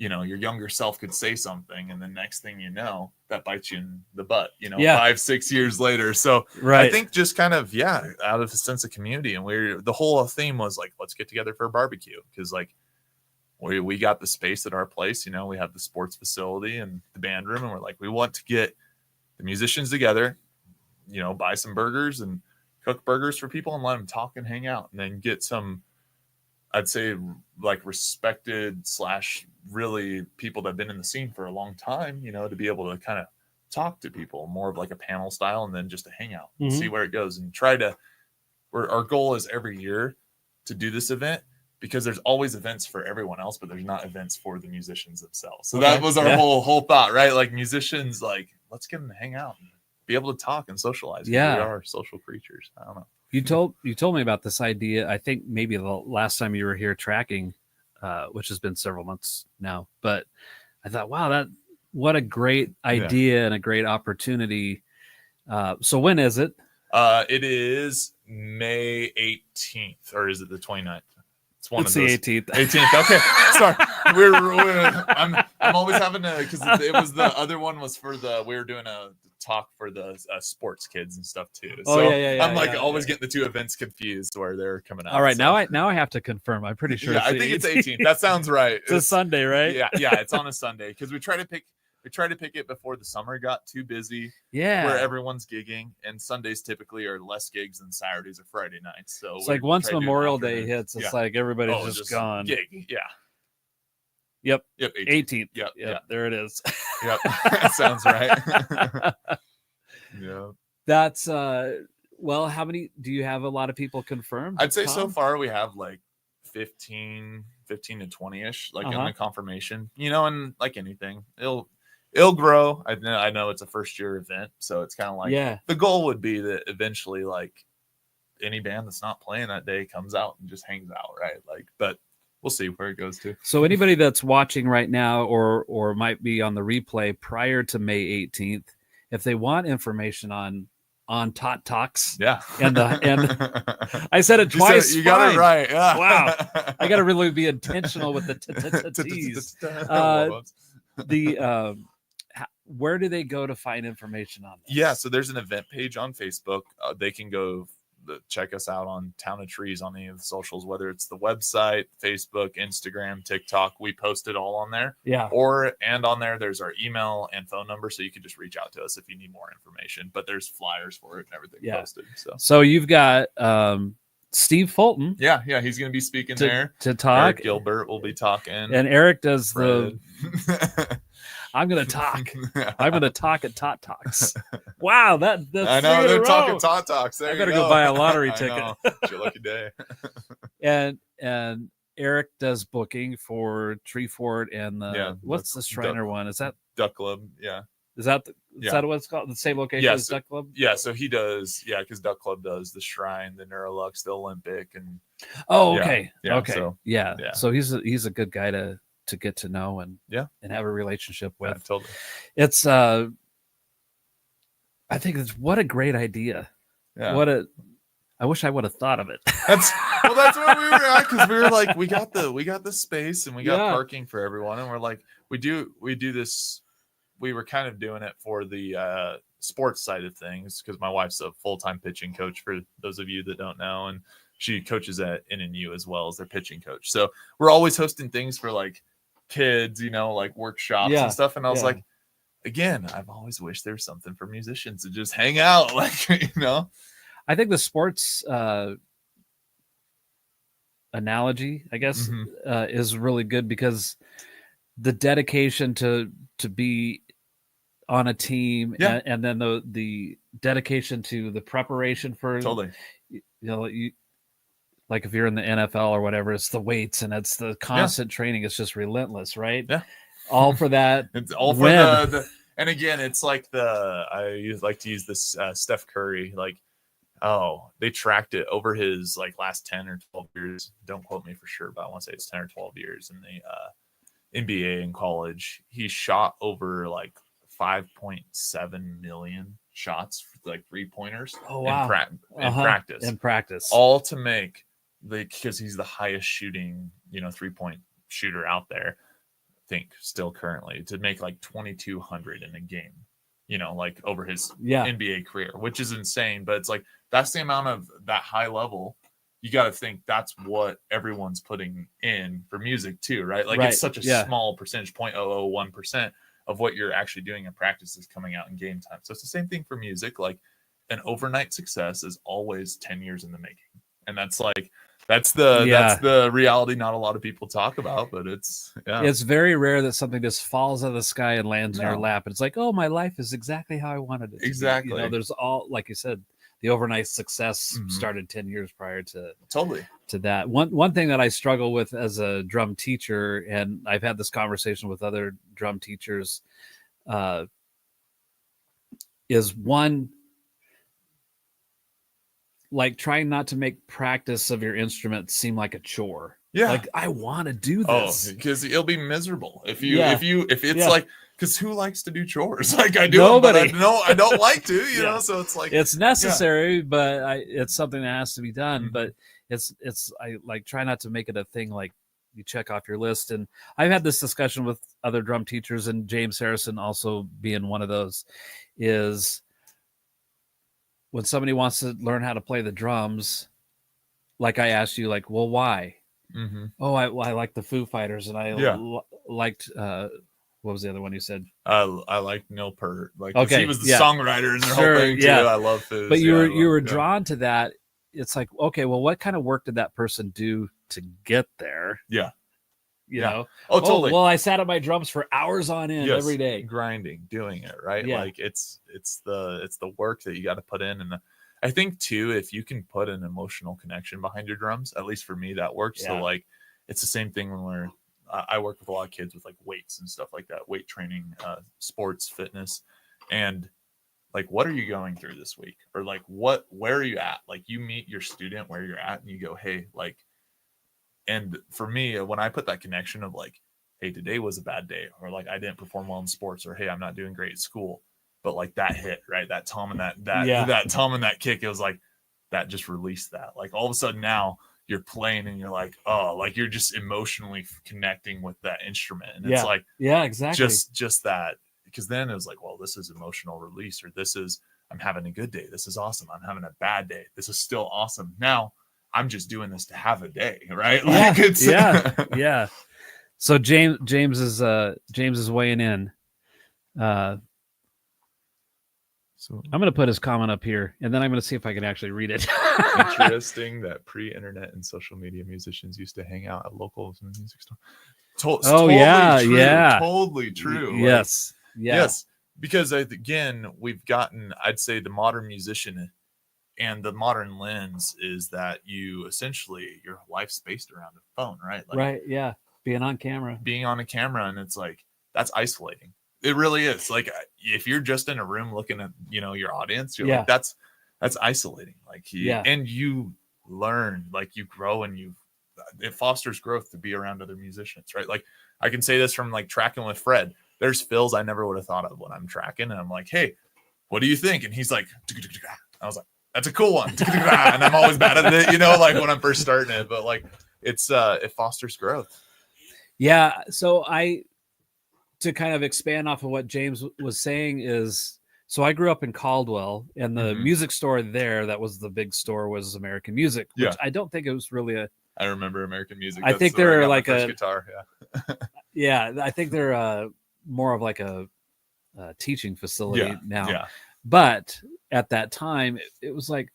your younger self could say something, and the next thing you know, that bites you in the butt, 5-6 years later. So I think just kind of, out of a sense of community. And the whole theme was like, let's get together for a barbecue. Cause like we got the space at our place, we have the sports facility and the band room. And we're like, we want to get the musicians together, buy some burgers and cook burgers for people and let them talk and hang out, and then get some, I'd say, like respected / really people that have been in the scene for a long time, to be able to kind of talk to people more of like a panel style, and then just to hang out and see where it goes, and our goal is every year to do this event, because there's always events for everyone else, but there's not events for the musicians themselves. So that was our whole thought, right? Like musicians, like, let's get them to hang out and be able to talk and socialize. Yeah. We are social creatures. I don't know.
You told me about this idea, I think maybe the last time you were here tracking, which has been several months now, but I thought, wow, what a great idea and a great opportunity. So when is it?
It is May 18th, or is it the 29th? It's
the 18th.
18th. Okay, sorry. I'm always having to, because it was the other one was for we were doing a talk for the sports kids and stuff too. So I'm always getting the two events confused where they're coming out.
All right, now I have to confirm. I'm pretty sure.
Yeah, I think it's 18th. That sounds right.
It's a Sunday, right?
Yeah, it's on a Sunday, because we try to pick it before the summer got too busy.
Yeah,
where everyone's gigging, and Sundays typically are less gigs than Saturdays or Friday nights. So
it's like once Memorial Day hits, it's like everybody's just gone.
Gig. Yeah.
Yep.
18th.
Yep. There it is.
Yep. Sounds right. Yeah.
That's well, how many do you have? A lot of people confirmed?
I'd say so far we have like 15 to 20ish, like in the confirmation, and like anything, it'll grow. I know it's a first year event, so it's kind of like the goal would be that eventually, like, any band that's not playing that day comes out and just hangs out, right? Like, but we'll see where it goes to.
So anybody that's watching right now or might be on the replay prior to May 18th, if they want information on Tot Talks, and I said it twice.
You got it right. Yeah.
Wow, I got to really be intentional with the T's. where do they go to find information on this?
Yeah, so there's an event page on Facebook. They can go check us out on Town of Trees on any of the socials, whether it's the website, Facebook, Instagram, TikTok. We post it all on there.
Yeah.
And on there, there's our email and phone number, so you can just reach out to us if you need more information. But there's flyers for it and everything posted.
So you've got Steve Fulton.
Yeah, he's going to be speaking there
to talk.
Eric Gilbert will be talking,
and Eric does
Fred.
I'm going to talk. I'm going to talk at Tot Talks. Wow, that's
I know they're talking Tot Talks. There
I better go buy a lottery ticket.
It's your lucky day.
and Eric does booking for Tree Fort and what's the Shriner one? Is that
Duck Club? Yeah.
Is that what it's called? The same location as Duck Club?
Yeah, so he does. Yeah, because Duck Club does the Shrine, the Neurolux, the Olympic, and
okay.
So,
So he's a good guy to get to know and have a relationship with.
Yeah, totally.
It's I think what a great idea.
Yeah. I
wish I would have thought of it.
That's where we were at, because we were like, we got the space and we got parking for everyone, and we're like, we do this. We were kind of doing it for the sports side of things, because my wife's a full-time pitching coach, for those of you that don't know, and she coaches at NNU as well as their pitching coach. So we're always hosting things for like kids, like workshops and stuff. And I was like, again, I've always wished there was something for musicians to just hang out, like,
I think the sports analogy, I guess, is really good, because the dedication to be on a team, and then the dedication to the preparation for like if you're in the NFL or whatever, it's the weights and it's the constant training. It's just relentless, right?
Yeah.
All for that.
It's all for the and again, it's like I like to use this Steph Curry, like, they tracked it over his like last 10 or 12 years. Don't quote me for sure, but I want to say it's 10 or 12 years in the NBA in college. He shot over like 5.7 million shots, like 3-pointers in practice, all to make because he's the highest shooting 3-point shooter out there, I think, still currently, to make like 2,200 in a game, like over his NBA career, which is insane. But it's like, that's the amount of that high level. You got to think that's what everyone's putting in for music too, right? Like it's such a small percentage, 0.001% of what you're actually doing in practice is coming out in game time. So it's the same thing for music. Like, an overnight success is always 10 years in the making. And that's the reality not a lot of people talk about, but it's very rare that something just falls out of the sky and lands in your lap. It's like, oh, my life is exactly how I wanted it to be. There's all, like you said, the overnight success started 10 years prior to that. One thing that I struggle with as a drum teacher, and I've had this conversation with other drum teachers, is one, like, trying not to make practice of your instrument seem like a chore. Yeah. Like, I want to do this. Because it'll be miserable if it's like, because who likes to do chores? Like, I do. Nobody. But I don't like to, you know, so it's like, it's necessary, but it's something that has to be done. But I like try not to make it a thing like you check off your list. And I've had this discussion with other drum teachers, and James Harrison also being one of those, is when somebody wants to learn how to play the drums, like I asked you, like, well, why? Mm-hmm. Oh, I like the Foo Fighters, and I liked what was the other one you said? I liked Neil Peart, like, he was the songwriter in their whole thing too. I love Foo. But you were drawn to that. It's like, okay, well, what kind of work did that person do to get there? Yeah. You know? Oh, totally. Well, I sat at my drums for hours on end every day, grinding, doing it, right? Yeah. Like it's the work that you got to put in. And I think too, if you can put an emotional connection behind your drums, at least for me, that works. So like, it's the same thing when I work with a lot of kids with like weights and stuff like that, weight training, sports, fitness. And like, what are you going through this week? Or like, where are you at? Like, you meet your student where you're at and you go, hey, like, and for me, when I put that connection of like, hey, today was a bad day, or like, I didn't perform well in sports, or hey, I'm not doing great at school, but like that hit, right? That tom and that tom and that kick, it was like, that just released that. Like, all of a sudden now you're playing and you're like, oh, like you're just emotionally connecting with that instrument. And it's like, exactly. Just that, because then it was like, well, this is emotional release, or this is, I'm having a good day. This is awesome. I'm having a bad day. This is still awesome. Now I'm just doing this to have a day. Right.
Yeah.
Like it's,
Yeah. So James is weighing in.
So
I'm going to put his comment up here, and then I'm going to see if I can actually read it.
interesting that pre-internet and social media musicians used to hang out at local music stores. Totally true.
Yes.
Like, yes. Because again, we've gotten, I'd say the modern musician and the modern lens is that you essentially, your life's based around a phone, right? Like,
right. Yeah. Being on a camera.
And it's like, that's isolating. It really is. Like, if you're just in a room looking at, your audience, you're like, that's isolating. Like and you learn, like you grow, and it fosters growth to be around other musicians, right? Like I can say this from like tracking with Fred. There's fills I never would have thought of when I'm tracking, and I'm like, hey, what do you think? And he's like, I was like, that's a cool one. And I'm always bad at it, like when I'm first starting it, but like it fosters growth.
Yeah. So to kind of expand off of what James was saying is, so I grew up in Caldwell, and the music store there, that was the big store, was American Music, which I don't think it was really
I remember American Music.
I think they're like a
guitar.
Yeah. I think they're more of like a teaching facility now.
Yeah.
But at that time, it was like,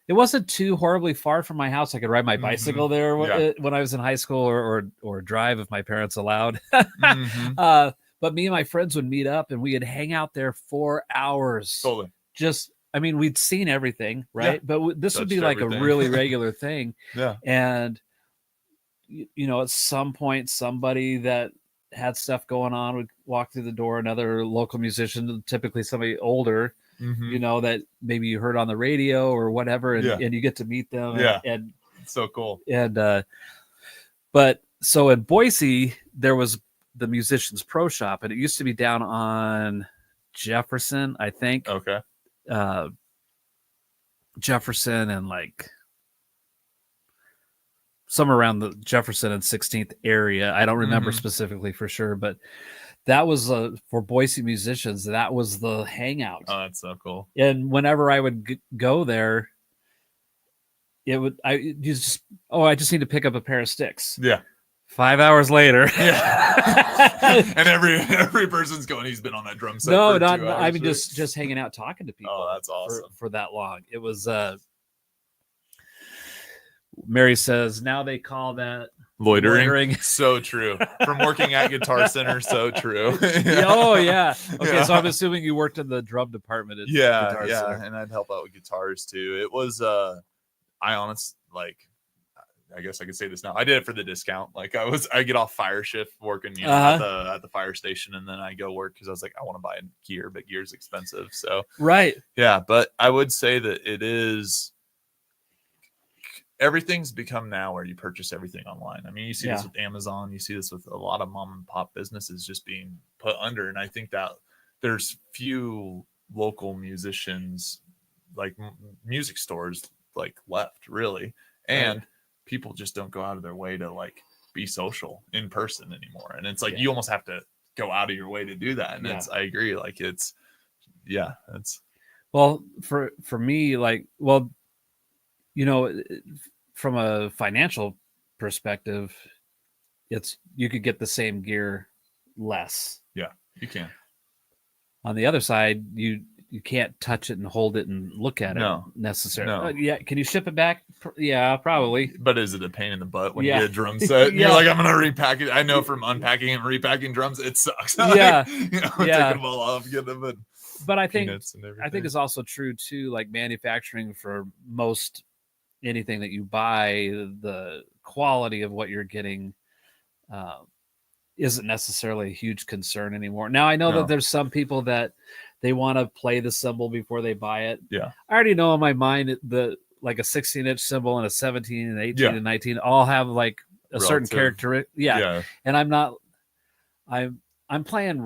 it wasn't too horribly far from my house. I could ride my bicycle there when I was in high school, or drive if my parents allowed. But me and my friends would meet up, and we'd hang out there for hours.
Totally.
We'd seen everything, right? Yeah. But this would be like everything. A really regular thing.
Yeah.
And, at some point, somebody that had stuff going on would walk through the door, another local musician, typically somebody older, that maybe you heard on the radio or whatever, and you get to meet them. And
it's so cool.
And, but so in Boise, there was the Musicians Pro Shop, and it used to be down on Jefferson, I think.
Okay.
Jefferson and like somewhere around the Jefferson and 16th area. I don't remember specifically for sure, but that was for Boise musicians. That was the hangout.
Oh, that's so cool.
And whenever I would go there, I just need to pick up a pair of sticks.
Yeah.
5 hours later.
And every person's going, he's been on that drum set.
No, not. I mean, just hanging out, talking to people.
Oh, that's awesome.
For that long. It was, Mary says, now they call that
loitering. So true. From working at Guitar Center, so true.
Oh, yeah. Okay, so I'm assuming you worked in the drum department at Guitar Center.
And I'd help out with guitars too. It was, I guess I could say this now. I did it for the discount. Like I get off fire shift working, at the fire station, and then I go work because I was like, I want to buy gear, but gear's expensive. So
right.
Yeah, but I would say that everything's become now where you purchase everything online. I mean, you see this with Amazon, you see this with a lot of mom and pop businesses just being put under. And I think that there's few local musicians, like music stores, like left really. And people just don't go out of their way to like be social in person anymore. And it's like, you almost have to go out of your way to do that. And I agree. Like it's
well, for me, like, well, from a financial perspective, you could get the same gear less.
Yeah, you can.
On the other side, you can't touch it and hold it and look at it necessarily.
No.
Can you ship it back? Yeah, probably.
But is it a pain in the butt when you get a drum set? And you're like, I'm gonna repack it. I know from unpacking and repacking drums, it sucks.
Yeah,
taking them all off, getting them.
But I think it's also true too. Like manufacturing, for most anything that you buy, the quality of what you're getting isn't necessarily a huge concern anymore. Now I know that there's some people that they want to play the cymbal before they buy it.
Yeah.
I already know in my mind like a 16-inch cymbal and a 17 and 18 and 19 all have like a certain characteristic. Yeah. And I'm playing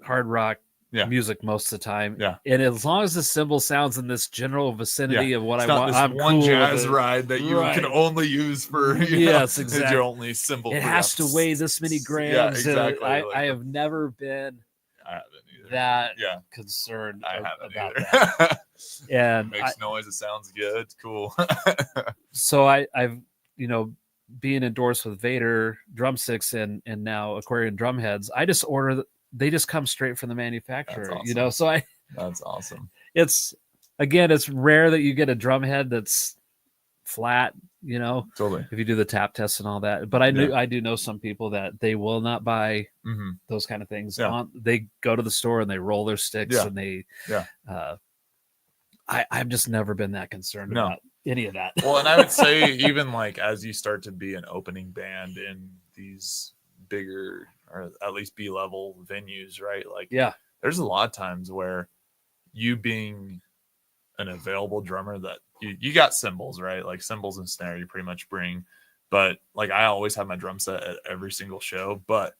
hard rock music most of the time.
Yeah.
And as long as the cymbal sounds in this general vicinity of what I want,
I'm one cool jazz ride that you can only use for
yes, exactly.
your only cymbal.
It has to weigh this many grams.
Yeah, exactly.
I have never been.
I haven't
that
Yeah.
concerned
I haven't
about
either.
that. And
it makes noise. It sounds good. It's cool.
So I've, being endorsed with Vader drumsticks and now Aquarian drum heads, I just order, they just come straight from the manufacturer,
That's awesome.
so
That's awesome.
it's rare that you get a drum head that's flat,
Totally.
if you do the tap test and all that. But I do know some people that they will not buy those kind of things.
Yeah.
They go to the store and they roll their sticks and they, I've just never been that concerned about any of that.
Well, and I would say even like as you start to be an opening band in these bigger or at least B-level venues, right? Like, there's a lot of times where you being an available drummer that you got cymbals, right? Like cymbals and snare you pretty much bring. But like I always have my drum set at every single show. But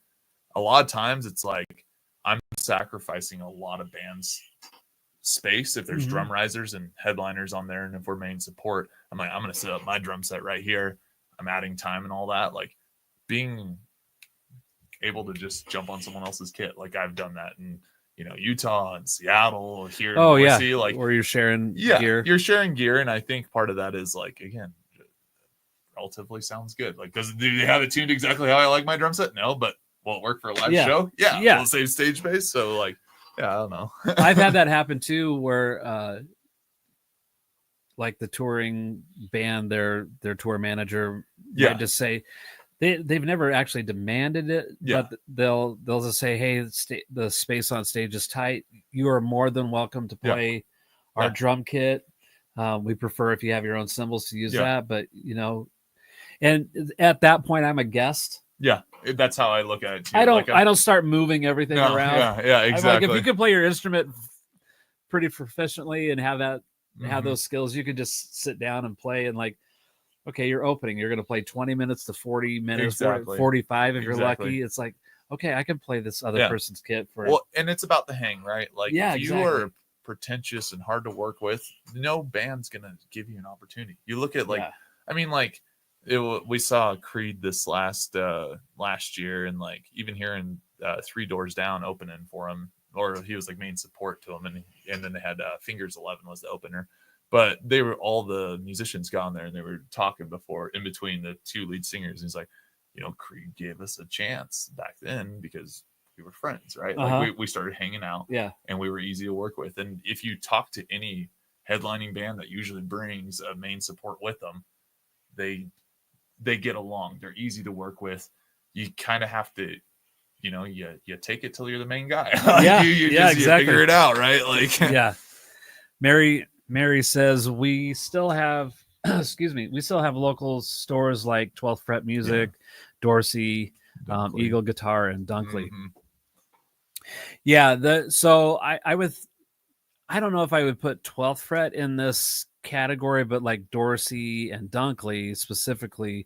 a lot of times it's like I'm sacrificing a lot of bands' space if there's drum risers and headliners on there, and if we're main support, I'm like, I'm gonna set up my drum set right here. I'm adding time and all that. Like being able to just jump on someone else's kit, like I've done that in Utah and Seattle, here in Boise, like
where you're sharing gear.
You're sharing gear, and I think part of that is like, again, relatively sounds good. Like, do they have it tuned exactly how I like my drum set? No, but will it work for a live show? Yeah. Will it save stage space? So like, I don't know.
I've had that happen too, where like the touring band, their tour manager might just say they've never actually demanded it, but they'll just say, hey, the space on stage is tight. You are more than welcome to play our drum kit. We prefer if you have your own cymbals to use that, but and at that point I'm a guest.
Yeah, that's how I look at it too.
I don't start moving everything around.
Yeah, exactly.
Like, if you can play your instrument pretty proficiently and have those skills, you could just sit down and play and like, okay, you're opening. You're going to play 20 minutes to 40 minutes, 45 if you're lucky. It's like, okay, I can play this other person's kit for.
Well, and it's about the hang, right? Like, if you are pretentious and hard to work with, no band's going to give you an opportunity. You look at I mean, like. We saw Creed this last year, and like even here in Three Doors Down opening for him, or he was like main support to him, and then they had Fingers 11 was the opener, but they were all the musicians got on there and they were talking before in between the two lead singers, and he's like, Creed gave us a chance back then because we were friends, right? Like we started hanging out, and we were easy to work with, and if you talk to any headlining band that usually brings a main support with them, they get along. They're easy to work with. You kind of have to, you take it till you're the main guy. You figure it out, right? Like,
Mary says we still have, we still have local stores like 12th Fret Music, Dorsey, Eagle Guitar, and Dunkley. So I don't know if I would put 12th Fret in this category, but like Dorsey and Dunkley specifically,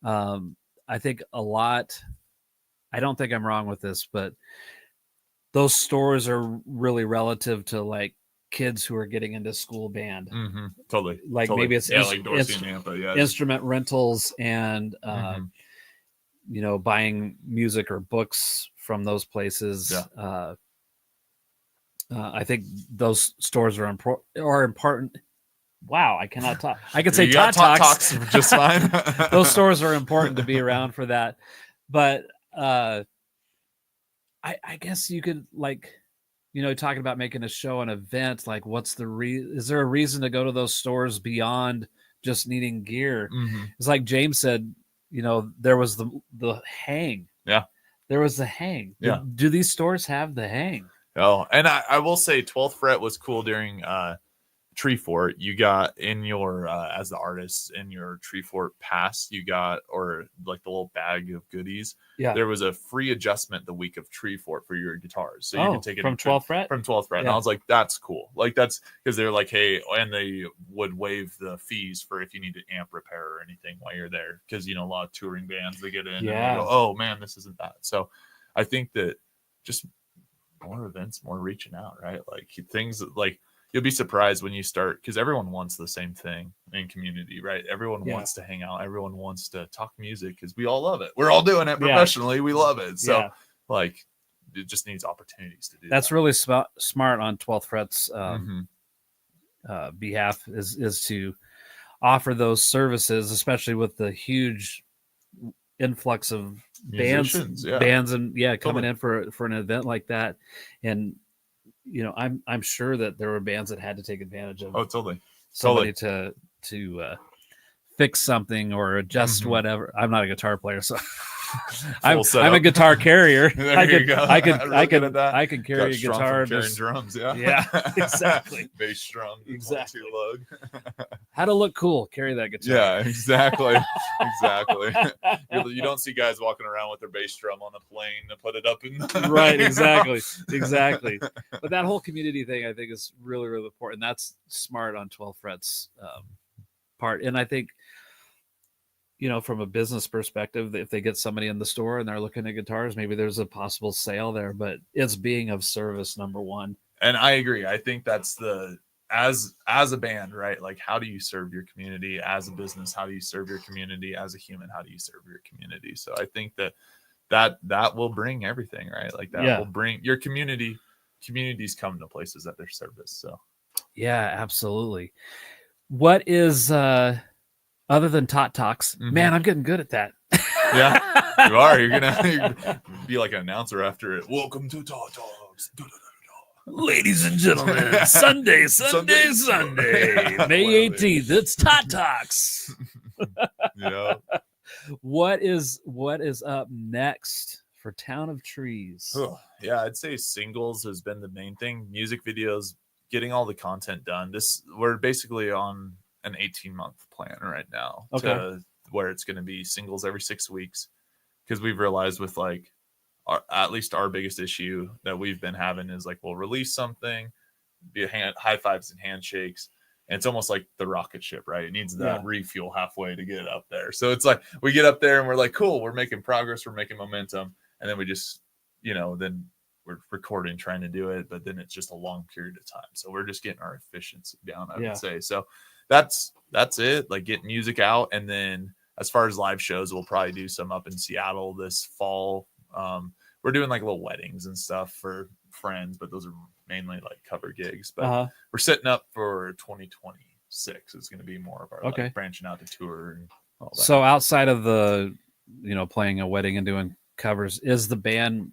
I think a lot. I don't think I'm wrong with this, but those stores are really relative to like kids who are getting into school band.
Totally.
Like maybe it's
like Dorsey and Nampa,
instrument rentals and buying music or books from those places. I think those stores are important. Wow, I cannot talk. I can say talks
just fine.
Those stores are important to be around for that. But I guess you could, like, talking about making a show, an event, like what's is there a reason to go to those stores beyond just needing gear? It's like James said, there was the hang. Yeah. There was the hang.
Yeah.
Do these stores have the hang?
Oh, and I will say 12th Fret was cool during Tree Fort. You got in your as the artist in your Tree Fort pass, you got, or like the little bag of goodies. There was a free adjustment the week of Tree Fort for your guitars, so you can take it
from 12th Fret.
From 12th Fret, and I was like, that's cool. Like that's because they're like, hey, and they would waive the fees for if you need an amp repair or anything while you're there, because a lot of touring bands, they get in and they go, oh man, this isn't that. So I think that just more events, more reaching out, right? Like things like. You'll be surprised when you start, because everyone wants the same thing in community, right? Everyone wants to hang out. Everyone wants to talk music because we all love it. We're all doing it professionally. We love it. So like it just needs opportunities to do
That's
that.
really smart on 12th Fret's behalf is to offer those services, especially with the huge influx of
Musicians,
bands and coming
Totally.
in for an event like that. And I'm sure that there were bands that had to take advantage of
Totally.
somebody to fix something or adjust whatever. I'm not a guitar player, so I'm a guitar carrier. I can carry a guitar.
Carrying drums,
yeah, exactly.
Bass drum,
exactly.
Lug.
How to look cool, carry that guitar.
Yeah, exactly, exactly. You don't see guys walking around with their bass drum on a plane to put it up in.
Right, exactly. But that whole community thing, I think, is really, really important. That's smart on 12 Fret's part, and I think, from a business perspective, if they get somebody in the store and they're looking at guitars, maybe there's a possible sale there, but it's being of service, number one.
And I agree. I think that's as a band, right? Like, how do you serve your community? As a business, how do you serve your community? As a human, how do you serve your community? So I think that will bring everything, right? Like that will bring your communities come to places that they're service. So
yeah, absolutely. What is other than Tot Talks, man, I'm getting good at that.
Yeah, you are. You're gonna be like an announcer after it. Welcome to Tot Talks,
ladies and gentlemen. Sunday, May 18th. It's Tot Talks.
Yeah.
What is up next for Town of Trees?
Yeah, I'd say singles has been the main thing. Music videos, getting all the content done. We're basically on an 18-month plan right now, where it's going to be singles every 6 weeks, because we've realized with like at least our biggest issue that we've been having is like, we'll release something, be high fives and handshakes, and it's almost like the rocket ship, right? It needs that refuel halfway to get up there. So it's like we get up there and we're like, cool, we're making progress, we're making momentum, and then we just then we're recording, trying to do it, but then it's just a long period of time. So we're just getting our efficiency down, I would say. So that's it, like get music out. And then as far as live shows, we'll probably do some up in Seattle this fall. We're doing like little weddings and stuff for friends, but those are mainly like cover gigs. But we're setting up for 2026. It's going to be more of our like branching out to tour and all that.
So outside of the playing a wedding and doing covers, is the band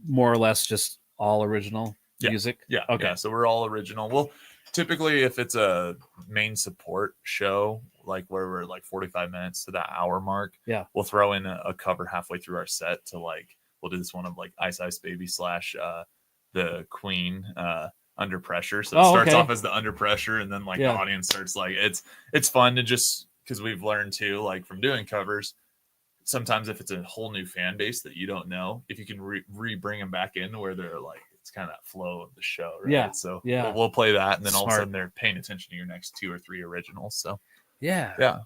more or less just all original music?
Yeah. So we're all original. Well, typically, if it's a main support show, like where we're like 45 minutes to that hour mark, we'll throw in a cover halfway through our set to like, we'll do this one of like Ice Ice Baby / the Queen Under Pressure. So it starts off as the Under Pressure, and then like the audience starts like, it's fun to just, because we've learned too, like from doing covers, sometimes if it's a whole new fan base that you don't know, if you can bring them back in where they're like, it's kind of that flow of the show, right?
Yeah.
So we'll play that, and then all of a sudden they're paying attention to your next 2 or 3 originals. So yeah.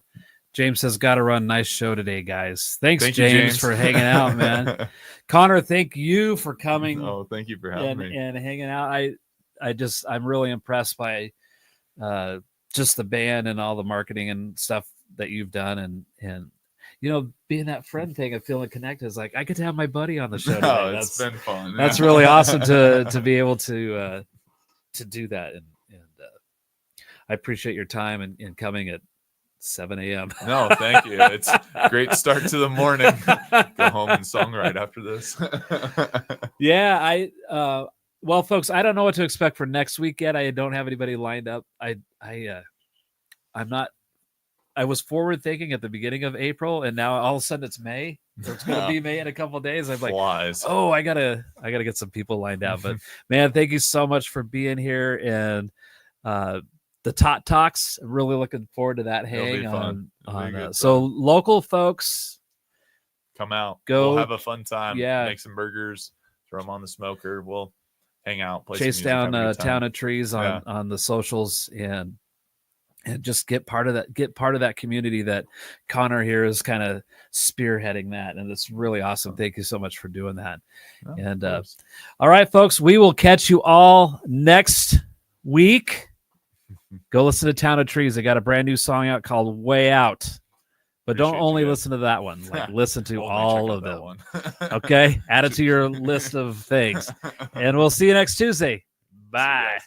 James says, "Gotta run. Nice show today, guys." Thanks, James, for hanging out, man. Connor, thank you for coming.
Oh, thank you for having me
and hanging out. I'm really impressed by just the band and all the marketing and stuff that you've done, and being that friend thing and feeling connected is like, I get to have my buddy on the show today.
It's been fun.
That's really awesome to be able to do that, and I appreciate your time and coming at 7 a.m.
No, thank you. It's a great start to the morning. Go home and songwrite after this.
Well, folks, I don't know what to expect for next week yet. I don't have anybody lined up. I was forward thinking at the beginning of April, and now all of a sudden it's May. So it's going to be May in a couple of days. I'm like, oh, I gotta get some people lined out. But man, thank you so much for being here, and the Tot Talks. I'm really looking forward to that hang on. So local folks,
come out,
go,
we'll have a fun time.
Yeah,
make some burgers, throw them on the smoker. We'll hang out, play
chase
some music,
down Town of Trees on the socials, and just get part of that community that Connor here is kind of spearheading that. And it's really awesome. Thank you so much for doing that. All right, folks, we will catch you all next week. Go listen to Town of Trees. They got a brand new song out called Way Out. But don't only listen to that one. Like, listen to all of them. Okay? Add it to your list of things. And we'll see you next Tuesday. Bye.